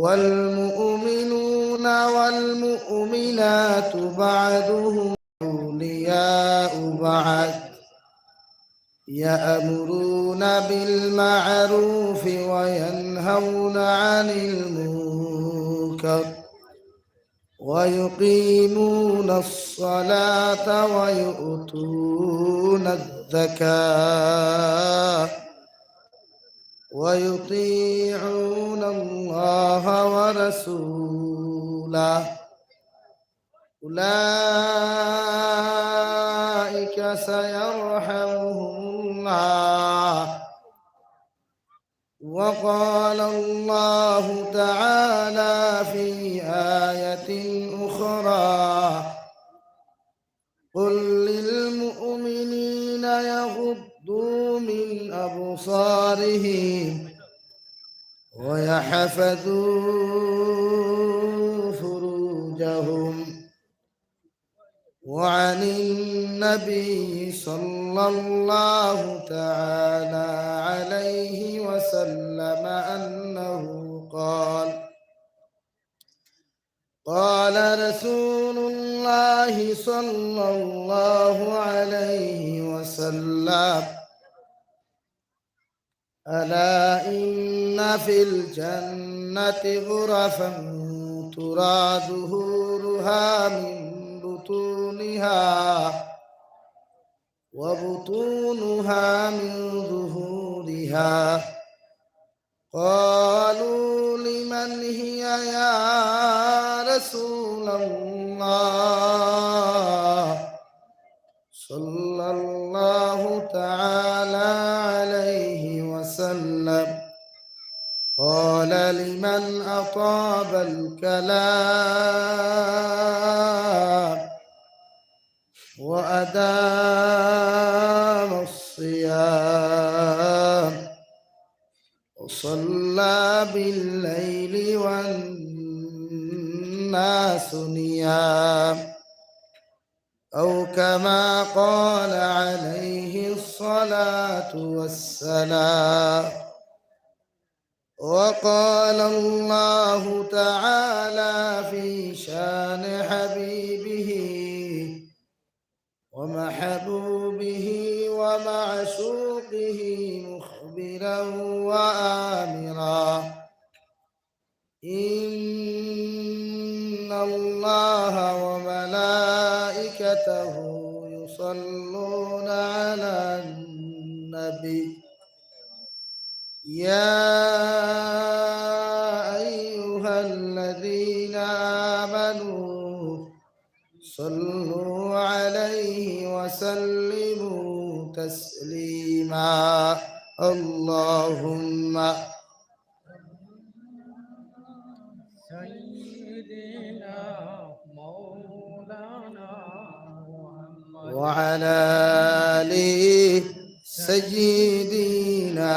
والمؤمنون والمؤمنات بعضهم أولياء بعض يأمرون بالمعروف وينهون عن المنكر ويقيمون الصلاة ويؤتون الزكاة ويطيعون الله ورسوله أولئك سيرحمهم الله. وقال الله تعالى في آية أخرى قل للمؤمنين يغضوا من أبصارهم ويحفظوا فروجهم. وعن النبي صلى الله تعالى عليه وسلم أنه قال رسول الله صلى الله عليه وسلم ألا إن في الجنة غرفا ترى ظهورها من بطونها وبطونها من ظهورها. قالوا لمن هي يا رسول الله صلى الله تعالى عليه وسلم قال لمن أطاب الكلام وأدام الصيام وصلى بالليل والناس نيام أو كما قال عليه الصلاة والسلام. وقال الله تعالى في شان حبيبه ومحبوبه ومعشوقه مخبرا وآمرا إن الله وملائكته يصلون على النبي يا أيها الذين آمنوا صلوا عليه وسلموا تسليما. اللهم سيدنا مولانا وعلى آل سيدنا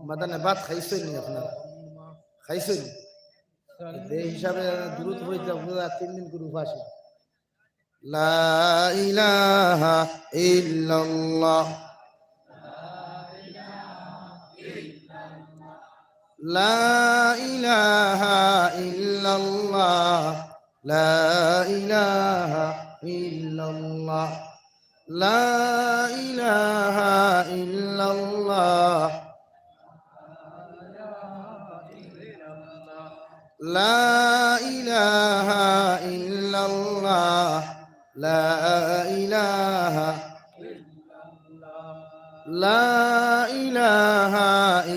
مدن বাত খাইছেন নি আপনারা? খাইছেন? এই হিসাবে দ্রুত হইতে আপনারা 3 দিন করে উপাস। লা ইলাহা ইল্লাল্লাহ লা ইলাহা ইল্লাল্লাহ লা ইলাহা ইল্লাল্লাহ লা ইলাহা ইল্লাল্লাহ লা ইলাহা ইল্লাল্লাহ লা ইলাহা লা ইলাহা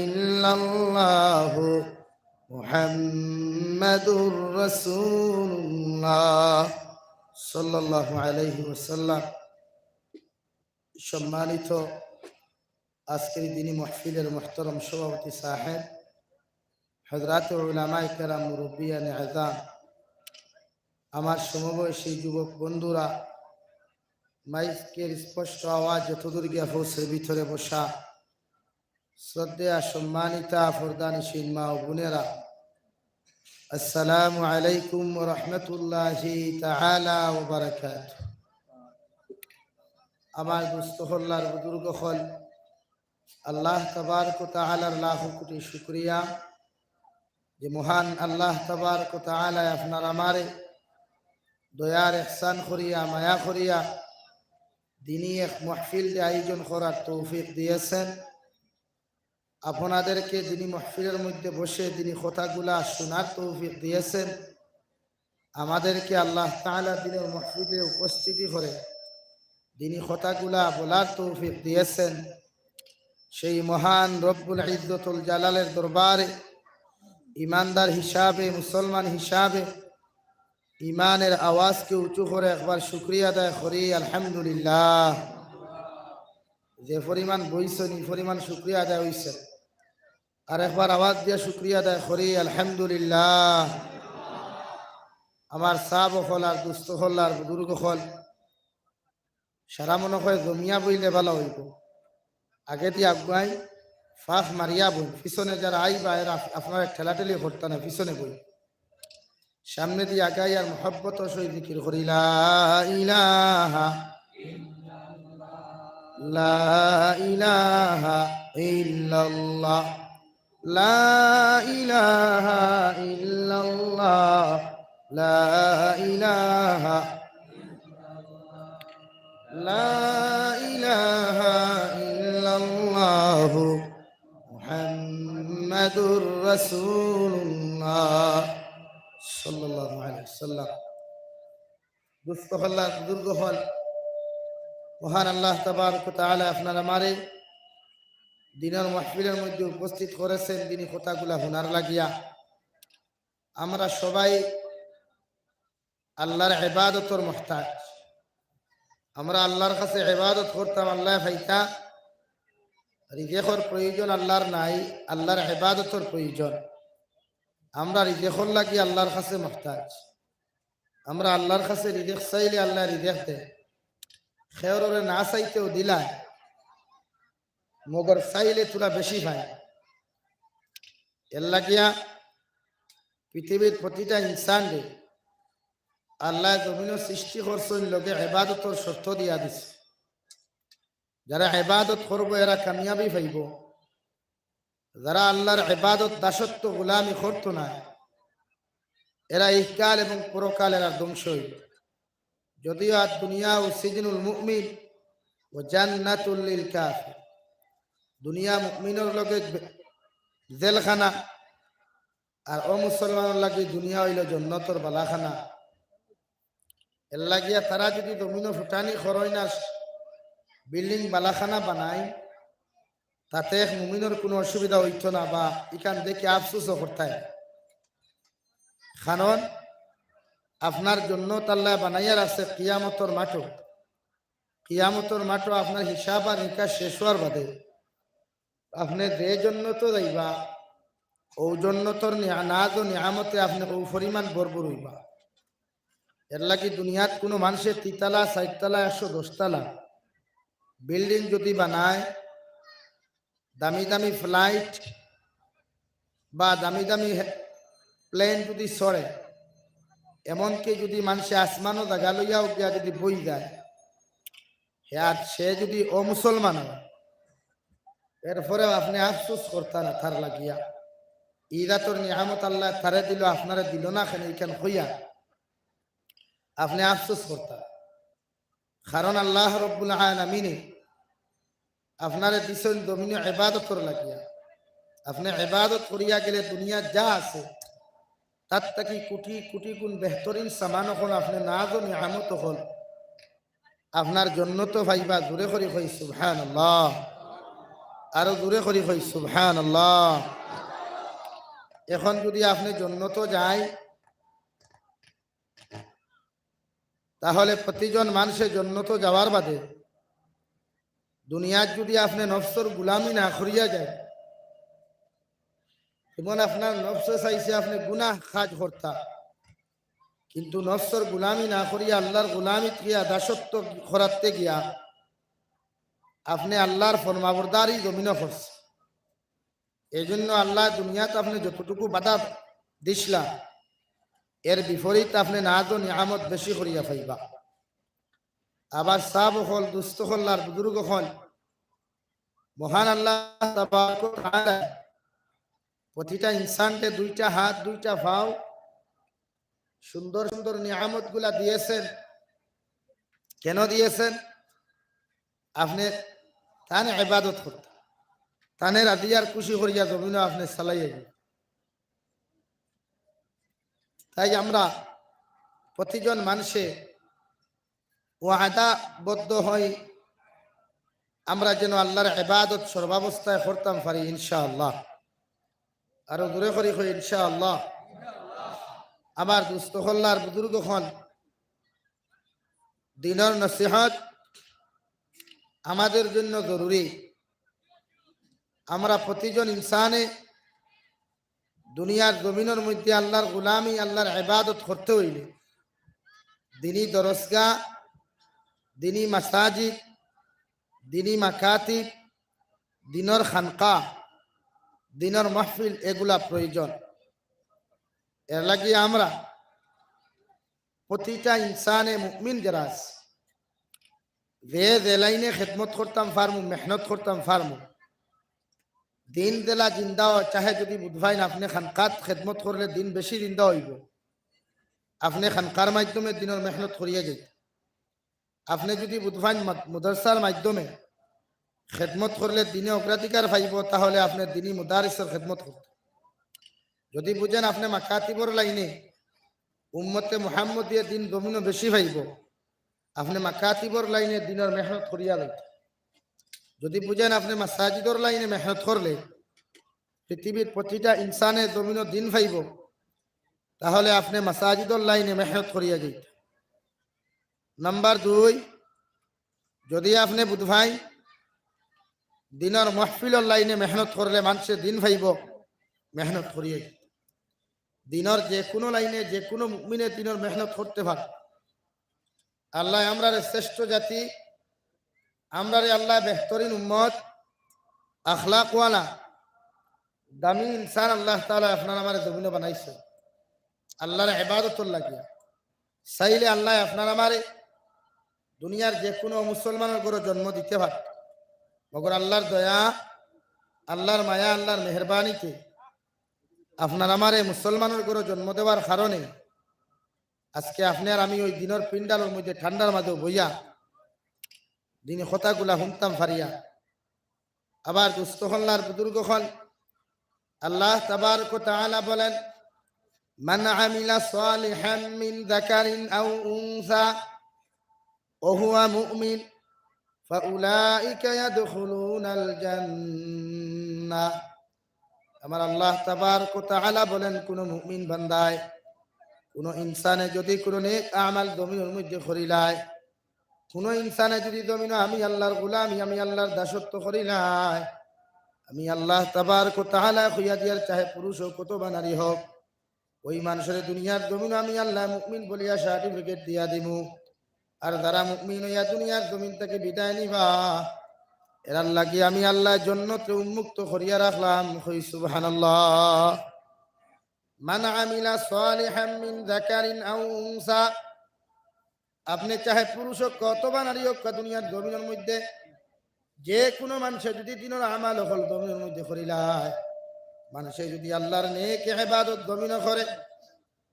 ইল্লাল্লাহ মুহাম্মাদুর রাসূলুল্লাহ সাল্লাল্লাহু আলাইহি ওয়াসাল্লাম। সম্মানিত আজকের দিনী মাহফিলের মুহতারাম সভাপতি সাহেব, হযরত উলামায়ে কেরাম, মুরব্বিয়ানে আযম, আমার সমবয়সী যুবক বন্ধুরা, মাইকের স্পষ্ট আওয়াজ যতদূর গিয়া পৌঁছে ভিতরে বসা শ্রদ্ধেয়া সম্মানিতা ফরদানিশীল মা ও বোনেরা, আসসালামু আলাইকুম ওয়া রাহমাতুল্লাহি তাআলা ওয়া বারাকাতুহু। আমার দুস্থ হল্লার বুজুর্গ হল, আল্লাহ তাবারক ওয়া তাআলার লাখ কোটি শুকরিয়া যে মহান আল্লাহ তাবারক ওয়া তাআলা আপনার আমারে দয়ার ইহসান করিয়া মায়া করিয়া দিনী এক মাহফিল আয়োজন করার তৌফিক দিয়েছেন। আপনাদেরকে দিনী মাহফিলের মধ্যে বসে দিনী কথাগুলা শোনার তৌফিক দিয়েছেন। আমাদেরকে আল্লাহ তাআলা দিনের মাহফিলে উপস্থিতি করে দিনী কথাগুলা বলার তৌফিক দিয়েছেন। সেই মহান রব্বুল ইজ্জতুল জালালের দরবারে ইমানদার হিসাবে, মুসলমান হিসাবে ইমানের আওয়াজকে উঁচু করে একবার শুকরিয়া আদায় করি আলহামদুলিল্লাহ। যে পরিমাণ বইছেন এই পরিমাণ শুকরিয়া আদায় হয়েছে, আর একবার আওয়াজ দিয়ে শুকরিয়া আদায় করি আলহামদুলিল্লাহ। আমার সাব হল আর দুস্থ হল আর বুজুর্গ হল সারা মনে হয় জমিয়া বইলে ভালো হইব। আগে দিয়ে আগুয়াই ফাঁক মারিয়া বই, পিছনে যারা আইবা এরা আপনার ঠেলাঠেলি করতে না, পিছনে বই, সামনে দিয়ে আগাই আর মহব্বত সই জিকির করি লা ইলাহা লা ইলাহা ইল্লাল্লাহ লা ইলাহা ইল্লাল্লাহ লা ইলাহা লা ইলাহা ইল্লাল্লাহ মুহাম্মাদুর রাসূলুল্লাহ সাল্লাল্লাহু আলাইহি ওয়াসাল্লাম। দুস্থ হল বুজুর্গ হল মহান আল্লাহ তাবারক ওয়া তাআলা আপনার আমারে দিনের মাহফিলের মধ্যে উপস্থিত করেছেন দিনী কথাগুলা শোনার লাগিয়া। আমরা সবাই আল্লাহর ইবাদতের মুহতাজ। আমরা আল্লাহর কাছে ইবাদত করতাম, আল্লাহ ফাইতা রিজেকর প্রয়োজন আল্লাহর নাই, আল্লাহর ইবাদতের প্রয়োজন। আমরা রিজেকর লাগি আল্লাহর কাছে মুহতাজ। আমরা আল্লাহর কাছে রিজেক চাইলে আল্লাহ রিজেক দেয়, খেয়রে না চাইতেও দিলায়, মগর চাইলে তোরা বেশি পায়। এর লাগিয়া পৃথিবীর প্রতিটা ইনসান রে আল্লাহ জমিন সৃষ্টি করছেন লোকে ইবাদতের শর্ত দিয়া দিছে। যারা ইবাদত করবো এরা কামিয়াবি পাইব। যারা আল্লাহর ইবাদত দাসত্ব গোলামি করতো না এরা ইহকাল এবং পরকাল এরা ধ্বংস হইব। যদিও আর দুনিয়া ও সিজনুল মুমিন ও জান্নাতুল লিল কাফির, দুনিয়া মুমিনের লগে জেলখানা আর অমুসলমানের লাগে দুনিয়া হইল জান্নাতের বালাখানা। এর লাগিয়া তারা যদি জমিনও ফুটানি খরয় না বিল্ডিং বালাখানা বানায় তাতে মুমিনের কোনো অসুবিধা হইত না, বা এখান দেখে আফসোসও করতে। কারণ আপনার জন্য আল্লাহ বানাইয়া আছে কিয়ামতের মাঠও। কিয়ামতের মাঠও আপনার হিসাব আর নিকাশ শেষ হওয়ার বাদে আপনি যে জন্য তো যাইবা ও জন্য তোর নাজ ও নিয়ামতে আপনি ও পরিমাণ বরবর হইবা। এর লাগি দুনিয়াত কোনো মানুষের 3 তলা 4 তলা 110 তলা বিল্ডিং যদি বানায়, দামি দামি ফ্লাইট বা দামি দামি প্লেন যদি চড়ে, এমনকি যদি মানুষে আসমানও জাগা লইয়াও গিয়া যদি বই যায়, সে যদি অমুসলমান হয় এরপরেও আপনি আফসোস করতা না তার লাগিয়া। ইরাতর নিয়ামত আল্লাহ তারে দিল আপনারা দিল না, কেন এইখান হইয়া আপনি আফসোস করতা। কারণ আল্লাহ রব্বুল আলামিন আপনারে দিছেন জমিনে ইবাদতর লাগিয়া। আপনি ইবাদত করিয়া গেলে দুনিয়া যা আছে তার থেকে কোটি কোটি গুণ বেহতরিন সামান হল আপনি নাজ ও নিয়ামত হল আপনার জন্য তো ভাইবা। জোরে করি কই সুবহানাল্লাহ, আরো জোরে করি কই সুবহানাল্লাহ। এখন যদি আপনি জন্নত যায় তাহলে প্রতিজন মানুষের জন্নত যাওয়ার বাদে দুনিয়ার যদি আপনি নফসর গুলামি না করিয়া যায়, যেমন আপনার নফস চাইছে আপনি গুনাহ কাজ করতা, কিন্তু নফসর গুলামি না করিয়া আল্লাহর গুলামি গিয়া দাসত্ব করাতে গিয়া আপনি আল্লাহর ফরমাবরদারি জমিন করছে। এই জন্য আল্লাহ দুনিয়াতে আপনি যতটুকু বাধা দিসলা এর বিপরীত আপনি নাজ ও নিয়ামত বেশি করিয়া পাইবা। আবার সাব হল দুস্থ হল আর বুজুর্গ হল মহান আল্লাহ তাবারক ওয়া তাআলা প্রতিটা ইনসানকে দুইটা হাত দুইটা পাও সুন্দর সুন্দর নিয়ামত গুলা দিয়েছেন। কেন দিয়েছেন? আপনি তানে ইবাদত করতে, তানে রাদিয়ার খুশি করিয়া জমিন আপনি চালাইয়া দিন। তাই আমরা প্রতিজন মানুষে ওয়াদাবদ্ধ হই আমরা যেন আল্লাহর ইবাদত সর্বাবস্থায় করতাম পারি ইনশাআল্লাহ। আরো দূরে করি হই ইনশাআল্লাহ। আমার দুস্থ হল্লার বুজুর্গ হন, দিনের নসিহত আমাদের জন্য জরুরি। আমরা প্রতিজন ইনসানে দুনিয়ার জমিনের মধ্যে আল্লাহর গোলামি আল্লাহর ইবাদত করতে হইলে দিনী দরসগাহ, দিনী মাসাজিদ, দিনী মাকাতিব, দিনের খানকা, দিনের মাহফিল এগুলা প্রয়োজন। এর লাগি আমরা প্রতিটা ইনসানে মুমিন যারা আছে যে লাইনে খেদমত করতাম ফার্মু, মেহনত করতাম ফার্মু, দিন দেলা জিন্দা চাহে যদি বুধভাইন আপনি খানকাত খেদমত করলে দিন বেশি জিন্দা হইব। আপনি খানকার মাধ্যমে দিনের মেহনত করিয়া যেত। আপনি যদি বুধভাইন মুদারসার মাধ্যমে খেদমত করলে দিনে অগ্রাধিকার পাইব, তাহলে আপনি দিনী মুদারিসের খেদমত করতে। যদি বুঝেন আপনি মাকাতিবর লাইনে উম্মতে মুহাম্মদিয়া দিন জমিনও বেশি পাইব, আপনি মাকাতিবর লাইনে দিনের মেহনত করিয়া যাইত। যদি বুঝেন আপনি মাসাজিদর লাইনে মেহনত করলে পৃথিবীর প্রতিটা ইনসানে জমিনও দিন পাইব, তাহলে আপনি মাসাজিদর লাইনে মেহনত করিয়া যাইত। নাম্বার 2, যদি আপনি বুধভাই দিনের মাহফিলর লাইনে মেহনত করলে মানুষে দিন পাইব, মেহনত করিয়া যাইত। দিনের যে কোনো লাইনে যে কোনো মুমিনে দিনের মেহনত করতে পারে। আল্লাহ আমরা শ্রেষ্ঠ জাতি, আমরা আল্লাহ বেহতরিন উম্মত, আখলাকওয়ালা দামি ইনসান আল্লাহ তাআলা আপনার আমার জমিনে বানাইছে আল্লাহর ইবাদতর লাগিয়া। চাইলে আল্লাহ আপনার আমারে দুনিয়ার যে কোনো মুসলমানের ঘরে জন্ম দিতে পারে, মগর আল্লাহর দয়া, আল্লাহর মায়া, আল্লাহর মেহরবানিতে আপনার আমারে মুসলমানের ঘরে জন্ম দেওয়ার কারণে আজকে আপনি আর আমি ওই দিনের পিন্ডালের মধ্যে ঠান্ডার মাঝে বইয়া দিনে কথাগুলা শুনতাম ফারিয়া। আবার দুস্থ হল্লার বুজুর্গ হল আল্লাহ তাবারক ওয়া তাআলা বলেন, মান আমিলা সালিহান মিন যাকারিন আও উনসা ওয়া হুয়া মুমিন ফাউলাইকা ইয়াদখুলুনাল জান্নাহ। আমার আল্লাহ তাবারক ওয়া তাআলা বলেন, কোন মুমিন বান্দায়, কোন ইনসানে যদি কোন নেক আমাল জমিনের মধ্যে করিলায়, কোন ইনসানে যদি জমিন আমি আল্লাহর গোলামি, আমি আল্লাহর দাসত্ব করিলাই, আমি আল্লাহ তাবারক ওয়া তাআলা খুইয়া দিয়ার চাহে পুরুষ হোক অথবা নারী হোক, ওই মানুষের দুনিয়ার জমিন আমি আল্লাহ মুমিন বলিয়া সার্টিফিকেট দিয়া দিমু। আর যারা মুমিন হইয়া দুনিয়ার জমিন থেকে বিদায় নিবা, এরার লাগি আমি আল্লাহ জান্নাতে উন্মুক্ত করিয়া রাখলাম। কই সুবহানাল্লাহ। মান আমিলা সালিহান মিন যাকারিন আও উনসা, আপনি চাহে পুরুষ হোক অথবা নারী হোক, দুনিয়ার জমিনের মধ্যে যে কোনো মানুষের যদি দিনের আমাল হল জমিনের মধ্যে করিলায়, মানুষে যদি আল্লাহর নেক ইবাদত জমিন করে,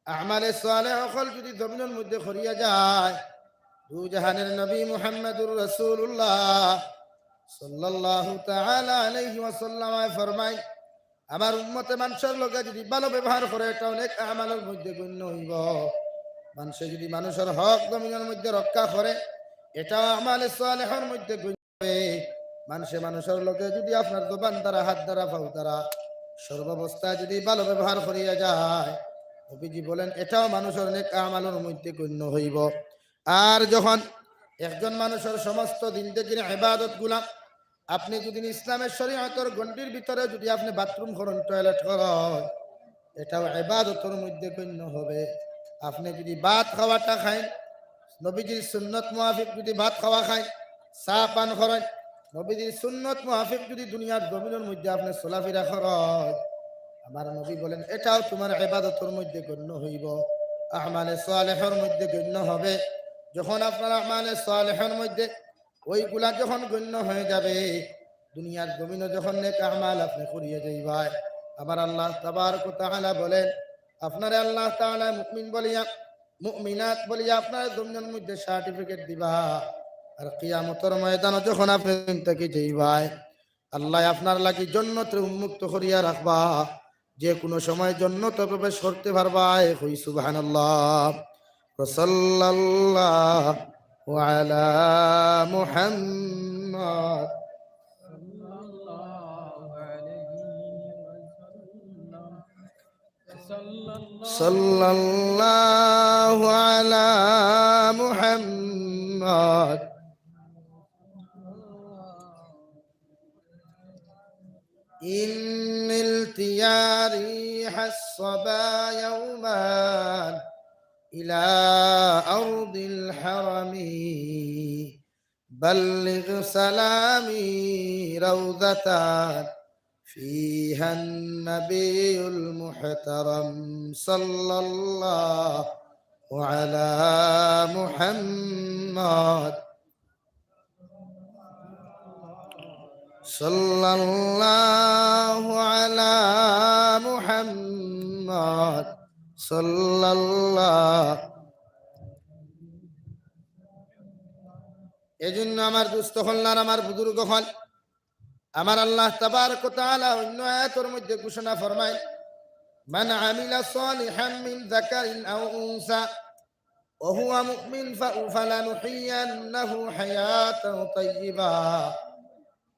আমালে সালেহ হল যদি জমিনের মধ্যে করিয়া যায়, দু জাহানের নবী মুহাম্মদুর রাসূলুল্লাহ সাল্লাল্লাহু তাআলা আলাইহি ওয়াসাল্লাম ফরমায়, আমার উম্মতে মানুষের লগে যদি ভালো ব্যবহার করে, এটা অনেক আমালের মধ্যে গণ্য হইব। মানুষে যদি মানুষের হক জমিনের মধ্যে রক্ষা করে, এটা আমালে সালেহের মধ্যে গণ্য হবে। মানুষে মানুষের লগে যদি আপনার জবান দ্বারা, হাত দ্বারা, পাও দ্বারা, সর্বাবস্থায় যদি ভালো ব্যবহার করিয়া যায়, নবীজি বলেন এটাও মানুষের নেক আমালের মধ্যে গণ্য হইব। আর যখন একজন মানুষের সমস্ত জিন্দেগীর ইবাদত গুলা আপনি যদি ইসলামের শরীয়তের গণ্ডির ভিতরে যদি আপনি বাথরুম করেন, টয়লেট করেন, এটাও ইবাদতের মধ্যে গণ্য হবে। আপনি যদি ভাত খাওয়াটা খাইন, নবীজির সুন্নত মুআফিক যদি ভাত খাওয়া খায়, চা পান করেন, নবীজির সুন্নত মুআফিক যদি দুনিয়ার জমিনের মধ্যে আপনি চলাফেরা করেন, আমার নবী বলেন এটাও তোমার ইবাদতের মধ্যে গণ্য হইব, আমালে সালেহের মধ্যে গণ্য হবে। যখন আপনার আমালে সালেহের মধ্যে ওইগুলা যখন গণ্য হয়ে যাবে, দুনিয়ার জমিনে যখন নেক আমাল আপনি করিয়ে যাইবাই, আমার আল্লাহ তাবারক ওয়া তাআলা বলেন আপনারে আল্লাহ তাআলা মুমিন বলিয়া মুমিনাত বলিয়া আপনার জমিনের মধ্যে সার্টিফিকেট দিবা। আর কিয়ামতের ময়দানে যখন আপনি থেকে যাইবাই, আল্লাহ আপনার লাগি জান্নাতে উন্মুক্ত করিয়া রাখবা, যে কোনো সময় জান্নাতে প্রবেশ করতে পারবা। কই সুবহানাল্লাহ। সাল্লাল্লাহু আলা মুহাম্মদ সাল্লাল্লাহু আলা মুহাম্মদ। إن التياري حصبا يوما إلى أرض الحرم، بلغ سلامي روضة فيها النبي المحترم، صلى الله على محمد صلى الله على محمد صلى الله। এজন্য আমার দুস্থ হল্লার আমার বুজুর্গ হল, আমার আল্লাহ তাবারক ওয়া তাআলা অন্য আয়াতের মধ্যে ঘোষণা ফরমায়, মান আমিলা সালিহান মিন যাকারিন আও উনসা ওয়া হুয়া মুমিন ফালানুহিয়ান্নাহু হায়াতান তাইয়্যিবা।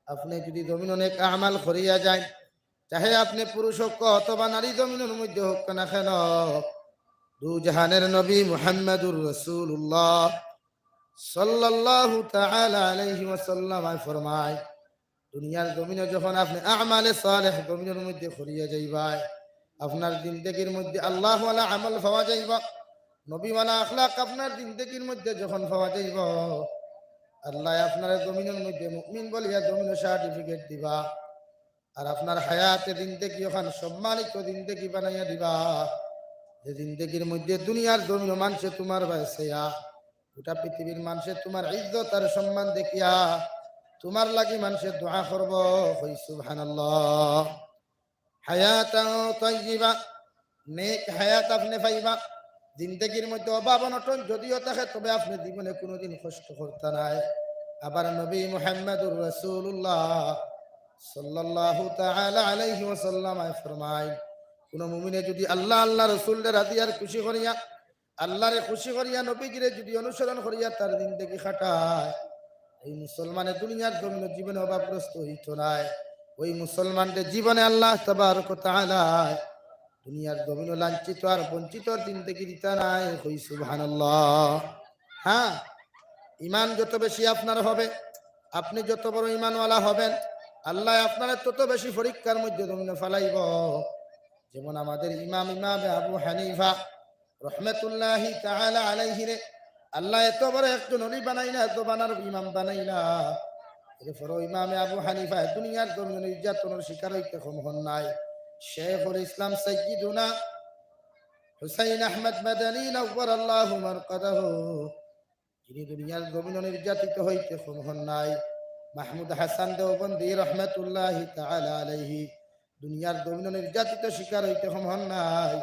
আপনি যদি জমিন অনেক আমাল করিয়া যায়, চাহে আপনি পুরুষ হোক অথবা নারী, জমিনের মধ্যে হোক না কেন, দু জাহানের নবী মুহাম্মদুর রাসূলুল্লাহ সাল্লাল্লাহু তাআলা আলাইহি ওয়াসাল্লাম ফরমায়, দুনিয়ার জমিনে যখন আপনি আমালে সালেহ জমিনের মধ্যে করিয়া যাইবাই, আপনার জিন্দেগীর মধ্যে আল্লাহ ওয়ালা আমল পাওয়া যাইব, নবী ওয়ালা আখলাক আপনার জিন্দেগীর মধ্যে যখন পাওয়া যাইব, আল্লাহ আপনার জমিনের মধ্যে মুমিন বলিয়া জমিন সার্টিফিকেট দিবা। আর আপনার হায়াতে জিন্দেগি ওখান সম্মানিত জিন্দেগি বানাইয়া দিবা, যে জিন্দেগির মধ্যে দুনিয়ার জমিন মানুষে তোমার বাইসেয়া, গোটা পৃথিবীর মানুষে তোমার ইজ্জত আর সম্মান দেখিয়া তোমার লাগি মানুষের দোয়া করব। হই সুবহানাল্লাহ। হায়াতান তাইয়্যিবা, নেক হায়াত আপনি পাইবা। জিন্দেগির মধ্যে অভাব অনটন যদিও থাকে, তবে আপনি জীবনে কোনোদিন কষ্ট করতে নাই। আবার নবী মুহাম্মদুর রাসূলুল্লাহ সাল্লাল্লাহু তাআলা আলাইহি ওয়াসাল্লাম ফরমায়, কোন মুমিনে যদি আল্লাহ আল্লাহ রাসূলের রাজি আর খুশি করিয়া, আল্লাহরে খুশি করিয়া নবীজিরে যদি অনুসরণ করিয়া তার জিন্দেগি খাটায়, এই মুসলমানের দুনিয়ার জমিনে জীবনে অভাবগ্রস্ত হইতো নাই। ওই মুসলমানদের জীবনে আল্লাহ তাবারক ওয়া তাআলা দুনিয়ার জমিনে লাঞ্ছিত আর বঞ্চিত জিন্দেগি দিতে নাই। হই সুবহানাল্লাহ। হ্যাঁ, ইমান যত বেশি আপনার হবে, আপনি যত বড় ইমানওয়ালা হবেন, আল্লাহ আপনার তত বেশি পরীক্ষার মধ্যে জমিনে ফেলাইব। যেমন আমাদের ইমাম আবু হানিফা রহমাতুল্লাহি তাআলা আলাইহি রে আল্লাহ এত বড় একজন নবী বানাইলা, এত বানার ইমাম বানাইলা, এরপর ইমামে আবু হানিফা দুনিয়ার জমিনে নির্যাতনের শিকার হইতে কম হন নাই। শেখুল ইসলাম সাইয়্যিদুনা হুসাইন আহমদ মাদানী নাওয়ারাল্লাহু মারকাদাহু, যিনি দুনিয়ার জমিনে নির্যাতিত হইতে কম হন নাই। মাহমুদ হাসান দেওবন্দি রহমাতুল্লাহি তাআলা আলাইহি দুনিয়ার জমিনে নির্যাতিত শিকার হইতে কম হন নাই।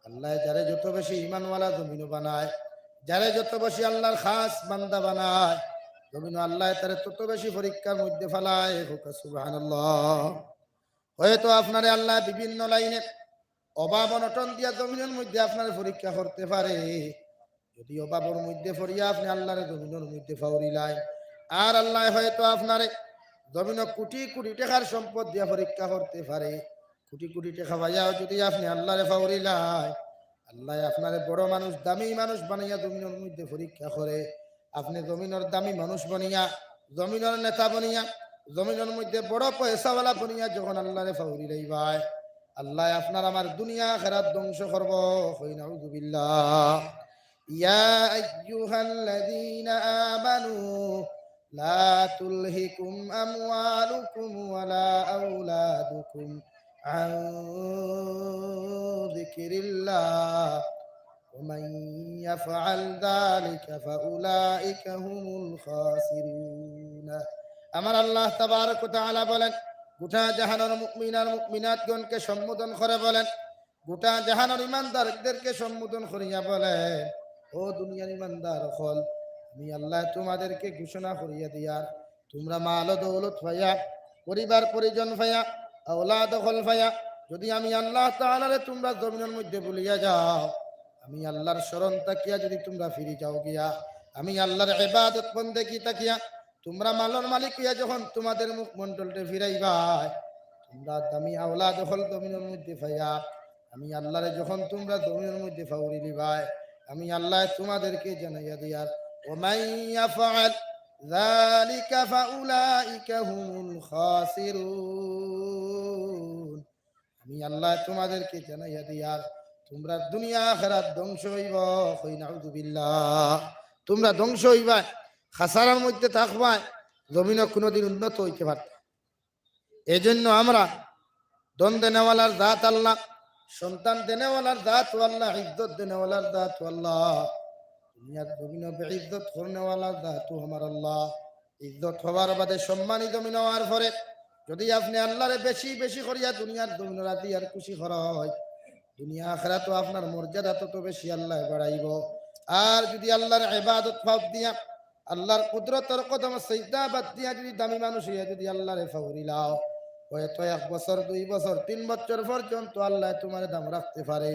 আল্লাহ যারে যত বেশি ঈমানওয়ালা জমিন বানায়, যারে যত বেশি আল্লাহর খাস বান্দা বানায়, জমিন আল্লাহ তারে তত বেশি পরীক্ষার মধ্যে ফেলায়। সুবহানাল্লাহ। হয়তো আপনারে আল্লাহ বিভিন্ন লাইনে অভাব অনটন দিয়া জমিনের মধ্যে আপনার পরীক্ষা করতে পারে। যদি অভাবের মধ্যে পড়িয়া আপনি আল্লাহর জমিনের মধ্যে ফাউরিলাই, আর আল্লাহ হয়তো আপনারে জমিন কোটি কোটি টাকার সম্পদ দিয়া পরীক্ষা করতে পারে। কোটি কোটি টাকা ভাইয়াও যদি আপনি আল্লাহরে ফাউরিলাই, আল্লাহ আপনারে বড় মানুষ দামি মানুষ বানাইয়া জমিনের মধ্যে পরীক্ষা করে। আপনি জমিনের দামি মানুষ বানিয়া, জমিনের নেতা বানিয়া, জমিনের মধ্যে বড় পয়সাওয়ালা বানিয়া যখন আল্লাহরে ফাউরিলাই ভাই, আল্লাহ আপনার আমার দুনিয়া আখিরাত ধ্বংস করব। কই নাউযুবিল্লাহ। ইয়া আইয়ুহাল্লাযীনা আমানু লা তুলহিকুম আমওয়ালুকুম ওয়ালা আওলাদুকুম আন যিকরিল্লাহ ওয়া মান ইয়াফআল যালিকা ফাউলাইকা হুমুল খাসিরুন। আমার আল্লাহ তাবারক ওয়া তাআলা বলেন, গোটা জাহানের মুমিন আর মুমিনাতগণকে সম্বোধন করে বলেন, গোটা জাহানের ইমানদারদেরকে সম্বোধন করিয়া বলেন, ও দুনিয়ার ইমানদার হল, আমি আল্লাহ তোমাদেরকে ঘোষণা করিয়া দিয়ার, তোমরা মাল ও দৌলত পাইয়া, পরিবার পরিজন পাইয়া, আওলাদ হল পাইয়া, যদি আমি আল্লাহ তাআলারে তোমরা জমিনের মধ্যে ভুলিয়া যাও, আমি আল্লাহর শরণ তাকিয়া যদি তোমরা ফিরে যাও গিয়া, আমি আল্লাহর ইবাদত বন্দেগী তাকিয়া তোমরা মালর মালিক হইয়া যখন তোমাদের মুখ মন্ডলটা ফিরাইবাই, তোমরা দামি আওলাদ হল জমিনের মধ্যে পাইয়া, আমি আল্লাহরে যখন তোমরা জমিনের মধ্যে ফাউরি দিবাই, আমি আল্লাহ তোমাদেরকে জানাইয়া দিয়ার, ওমাই ইয়াফআল যালিকা ফাউলাইকা হুমুল খাসিরুন, আমি আল্লাহ তোমাদেরকে জানাইয়া দিয়ার, তোমরা দুনিয়া আখিরাত ধ্বংস হইব, কই নাউযুবিল্লাহ, তোমরা ধ্বংস হইবা, খাসারার মধ্যে থাকবা, জমিনে কোনোদিন উন্নত হইতে পারবে। এই জন্য আমরা দন দেনেওয়ালার জাত আল্লাহ, সন্তান দেনেওয়ালার জাত আল্লাহ, ইজ্জত দেনেওয়ালার জাত আল্লাহ, দুনিয়ার জমিনে বেইজ্জত করনেওয়ালার জাত আমার আল্লাহ। ইজ্জত হওয়ার বাদে সম্মানী জমিন হওয়ার পরে যদি আপনি আল্লাহরে বেশি বেশি করিয়া দুনিয়ার জমিন রাতি আর খুশি করা হয়, দুনিয়া আখিরাত তো আপনার মর্যাদা তত বেশি আল্লাহ বাড়াইব। আর যদি আল্লাহর ইবাদত ফাঁক দিয়া, আল্লাহর কুদরতের কদম সিজদা বাদ দিয়া যদি দামি মানুষ হইয়া যদি আল্লাহরে ফাউরিলাও, হয়তো 1 বছর 2 বছর 3 বছর পর্যন্ত আল্লাহ তোমার দাম রাখতে পারে,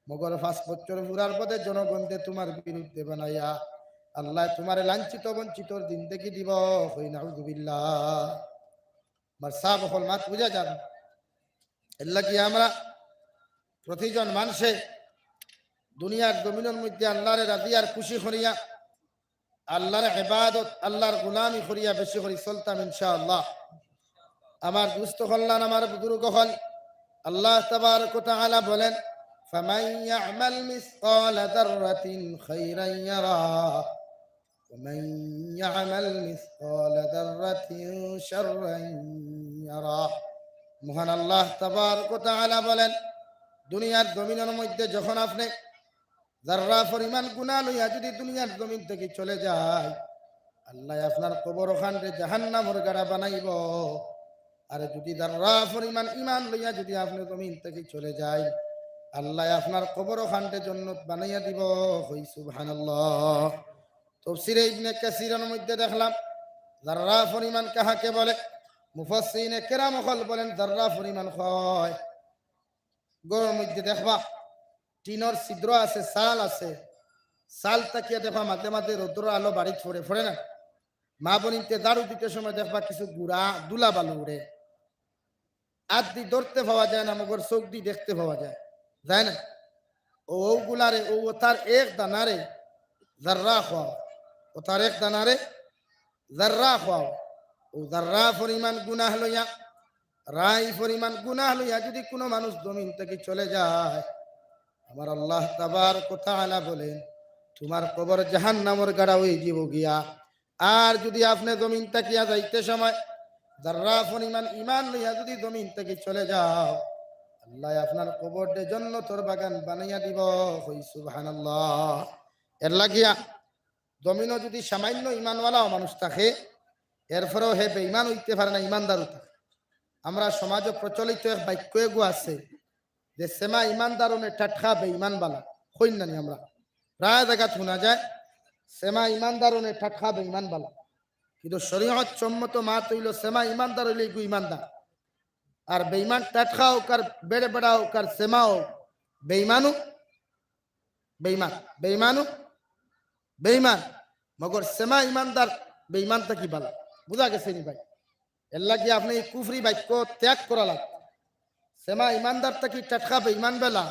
মগর 5 বছর পুরার পথে জনগণকে তোমার বিরুদ্ধে বানাইয়া আল্লাহ তোমার লাঞ্ছিত বঞ্চিতর জিন্দেগি দিব, হই নাউযুবিল্লাহ। আমার সাব হল মাত বুঝা যান, এর লাগি আমরা প্রতিজন মানুষে দুনিয়ার জমিনের মধ্যে আল্লাহরে রাজি আর খুশি করিয়া, আল্লাহর ইবাদত আল্লাহর গোলামি করিয়া বেশি করে চলতাম ইনশাআল্লাহ। আমার দুস্থ কল্যাণ, আমার বুজুর্গ হল, আল্লাহ তাবারক ওয়া তাআলা বলেন, ফামান ইয়ামাল মিসকালা যাররাতিন খাইরান ইয়ারা ওয়া মান ইয়ামাল মিসকালা যাররাতিন শাররান ইয়ারা। মহান আল্লাহ তাবারক ওয়া তাআলা বলেন, দুনিয়ার জমিনের মধ্যে যখন আপনি যাররা পরিমাণ গুনাহ লইয়া যদি দুনিয়ার জমিন থেকে চলে যায়, আল্লাহ আপনার কবর খানরে জাহান্নামের গাড়া বানাইব। আর যদি যাররা পরিমাণ ঈমান লইয়া যদি আপনি জমিন থেকে চলে যায়, আল্লাহ আপনার কবর খানরে জান্নাত বানাইয়া দিব, হই সুবহানাল্লাহ। তাফসীরে ইবনে কাসিরের মধ্যে দেখলাম যাররা পরিমাণ কাহাকে বলে, মুফাসসিরিনে কেরাম হল বলেন যাররা পরিমাণ হয় গরুর মধ্যে দেখবা টিনর ছিদ্র আছে, সাল আছে, সাল তাকিয়ে দেখবা মাঝে মাঝে রৌদ্র আলো বাড়ি ছড়ে পড়ে না, মা বোনিতে দাঁড়ু দিতে সময় দেখবা কিছু গুড়া দুলা বালু উড়ে, হাত দি ধরতে পাওয়া যায় না, মগর চোখ দি দেখতে পাওয়া যায়, যায় না? ওগুলারে ও তার এক দানারে জাররা খাও, ও তার এক দানারে জাররা খাও। ও জাররা পরিমাণ গুনাহ লইয়া, রাই পরিমাণ গুনাহ লইয়া যদি কোনো মানুষ জমিন থেকে চলে যায়, আমার আল্লাহ তাবারক ওয়া তাআলা বলেন, তোমার কবর জাহান্নামের গাড়া হয়ে যাব গিয়া। আর যদি আপনি জমিন তাকিয়া যাইতে সময় যাররা পরিমাণ ঈমান লইয়া যদি জমিন থেকে চলে যাও, আল্লাহ আপনার কবরে জান্নাতের বাগান বানাইয়া দিব, হই সুবহানাল্লাহ। এর লাগিয়া জমিনও যদি সামান্য ঈমানওয়ালা মানুষ থাকে, এরপরেও হে বেঈমান হইতে পারে না, ঈমানদার থাকে। আমরা সমাজে প্রচলিত এক বাক্য এগো আছে যে সেমা ঈমানদারনে টাটকা বেঈমান বালা, কই না আমরা প্রায় জায়গা শোনা যায় সেমা ঈমানদারনে টাটকা বেঈমান বালা, কিন্তু শরীয়ত সম্মত মাত হইল সেমা ঈমানদার হইলে গু ঈমানদার, আর বেঈমান টাটকা হোক আর বেড়ে বেড়া হোক আর সেমা হোক, বেঈমানু বেঈমান, বেঈমানু বেঈমান, মগর সেমা ঈমানদার বেঈমানটা কি বালা, বুঝা গেছে নি ভাই? এর লাগি আপনি কুফরি বাক্য ত্যাগ করা লাগবে। সেমা ইমানদারটা কি টাটকা বেঈমান বেলা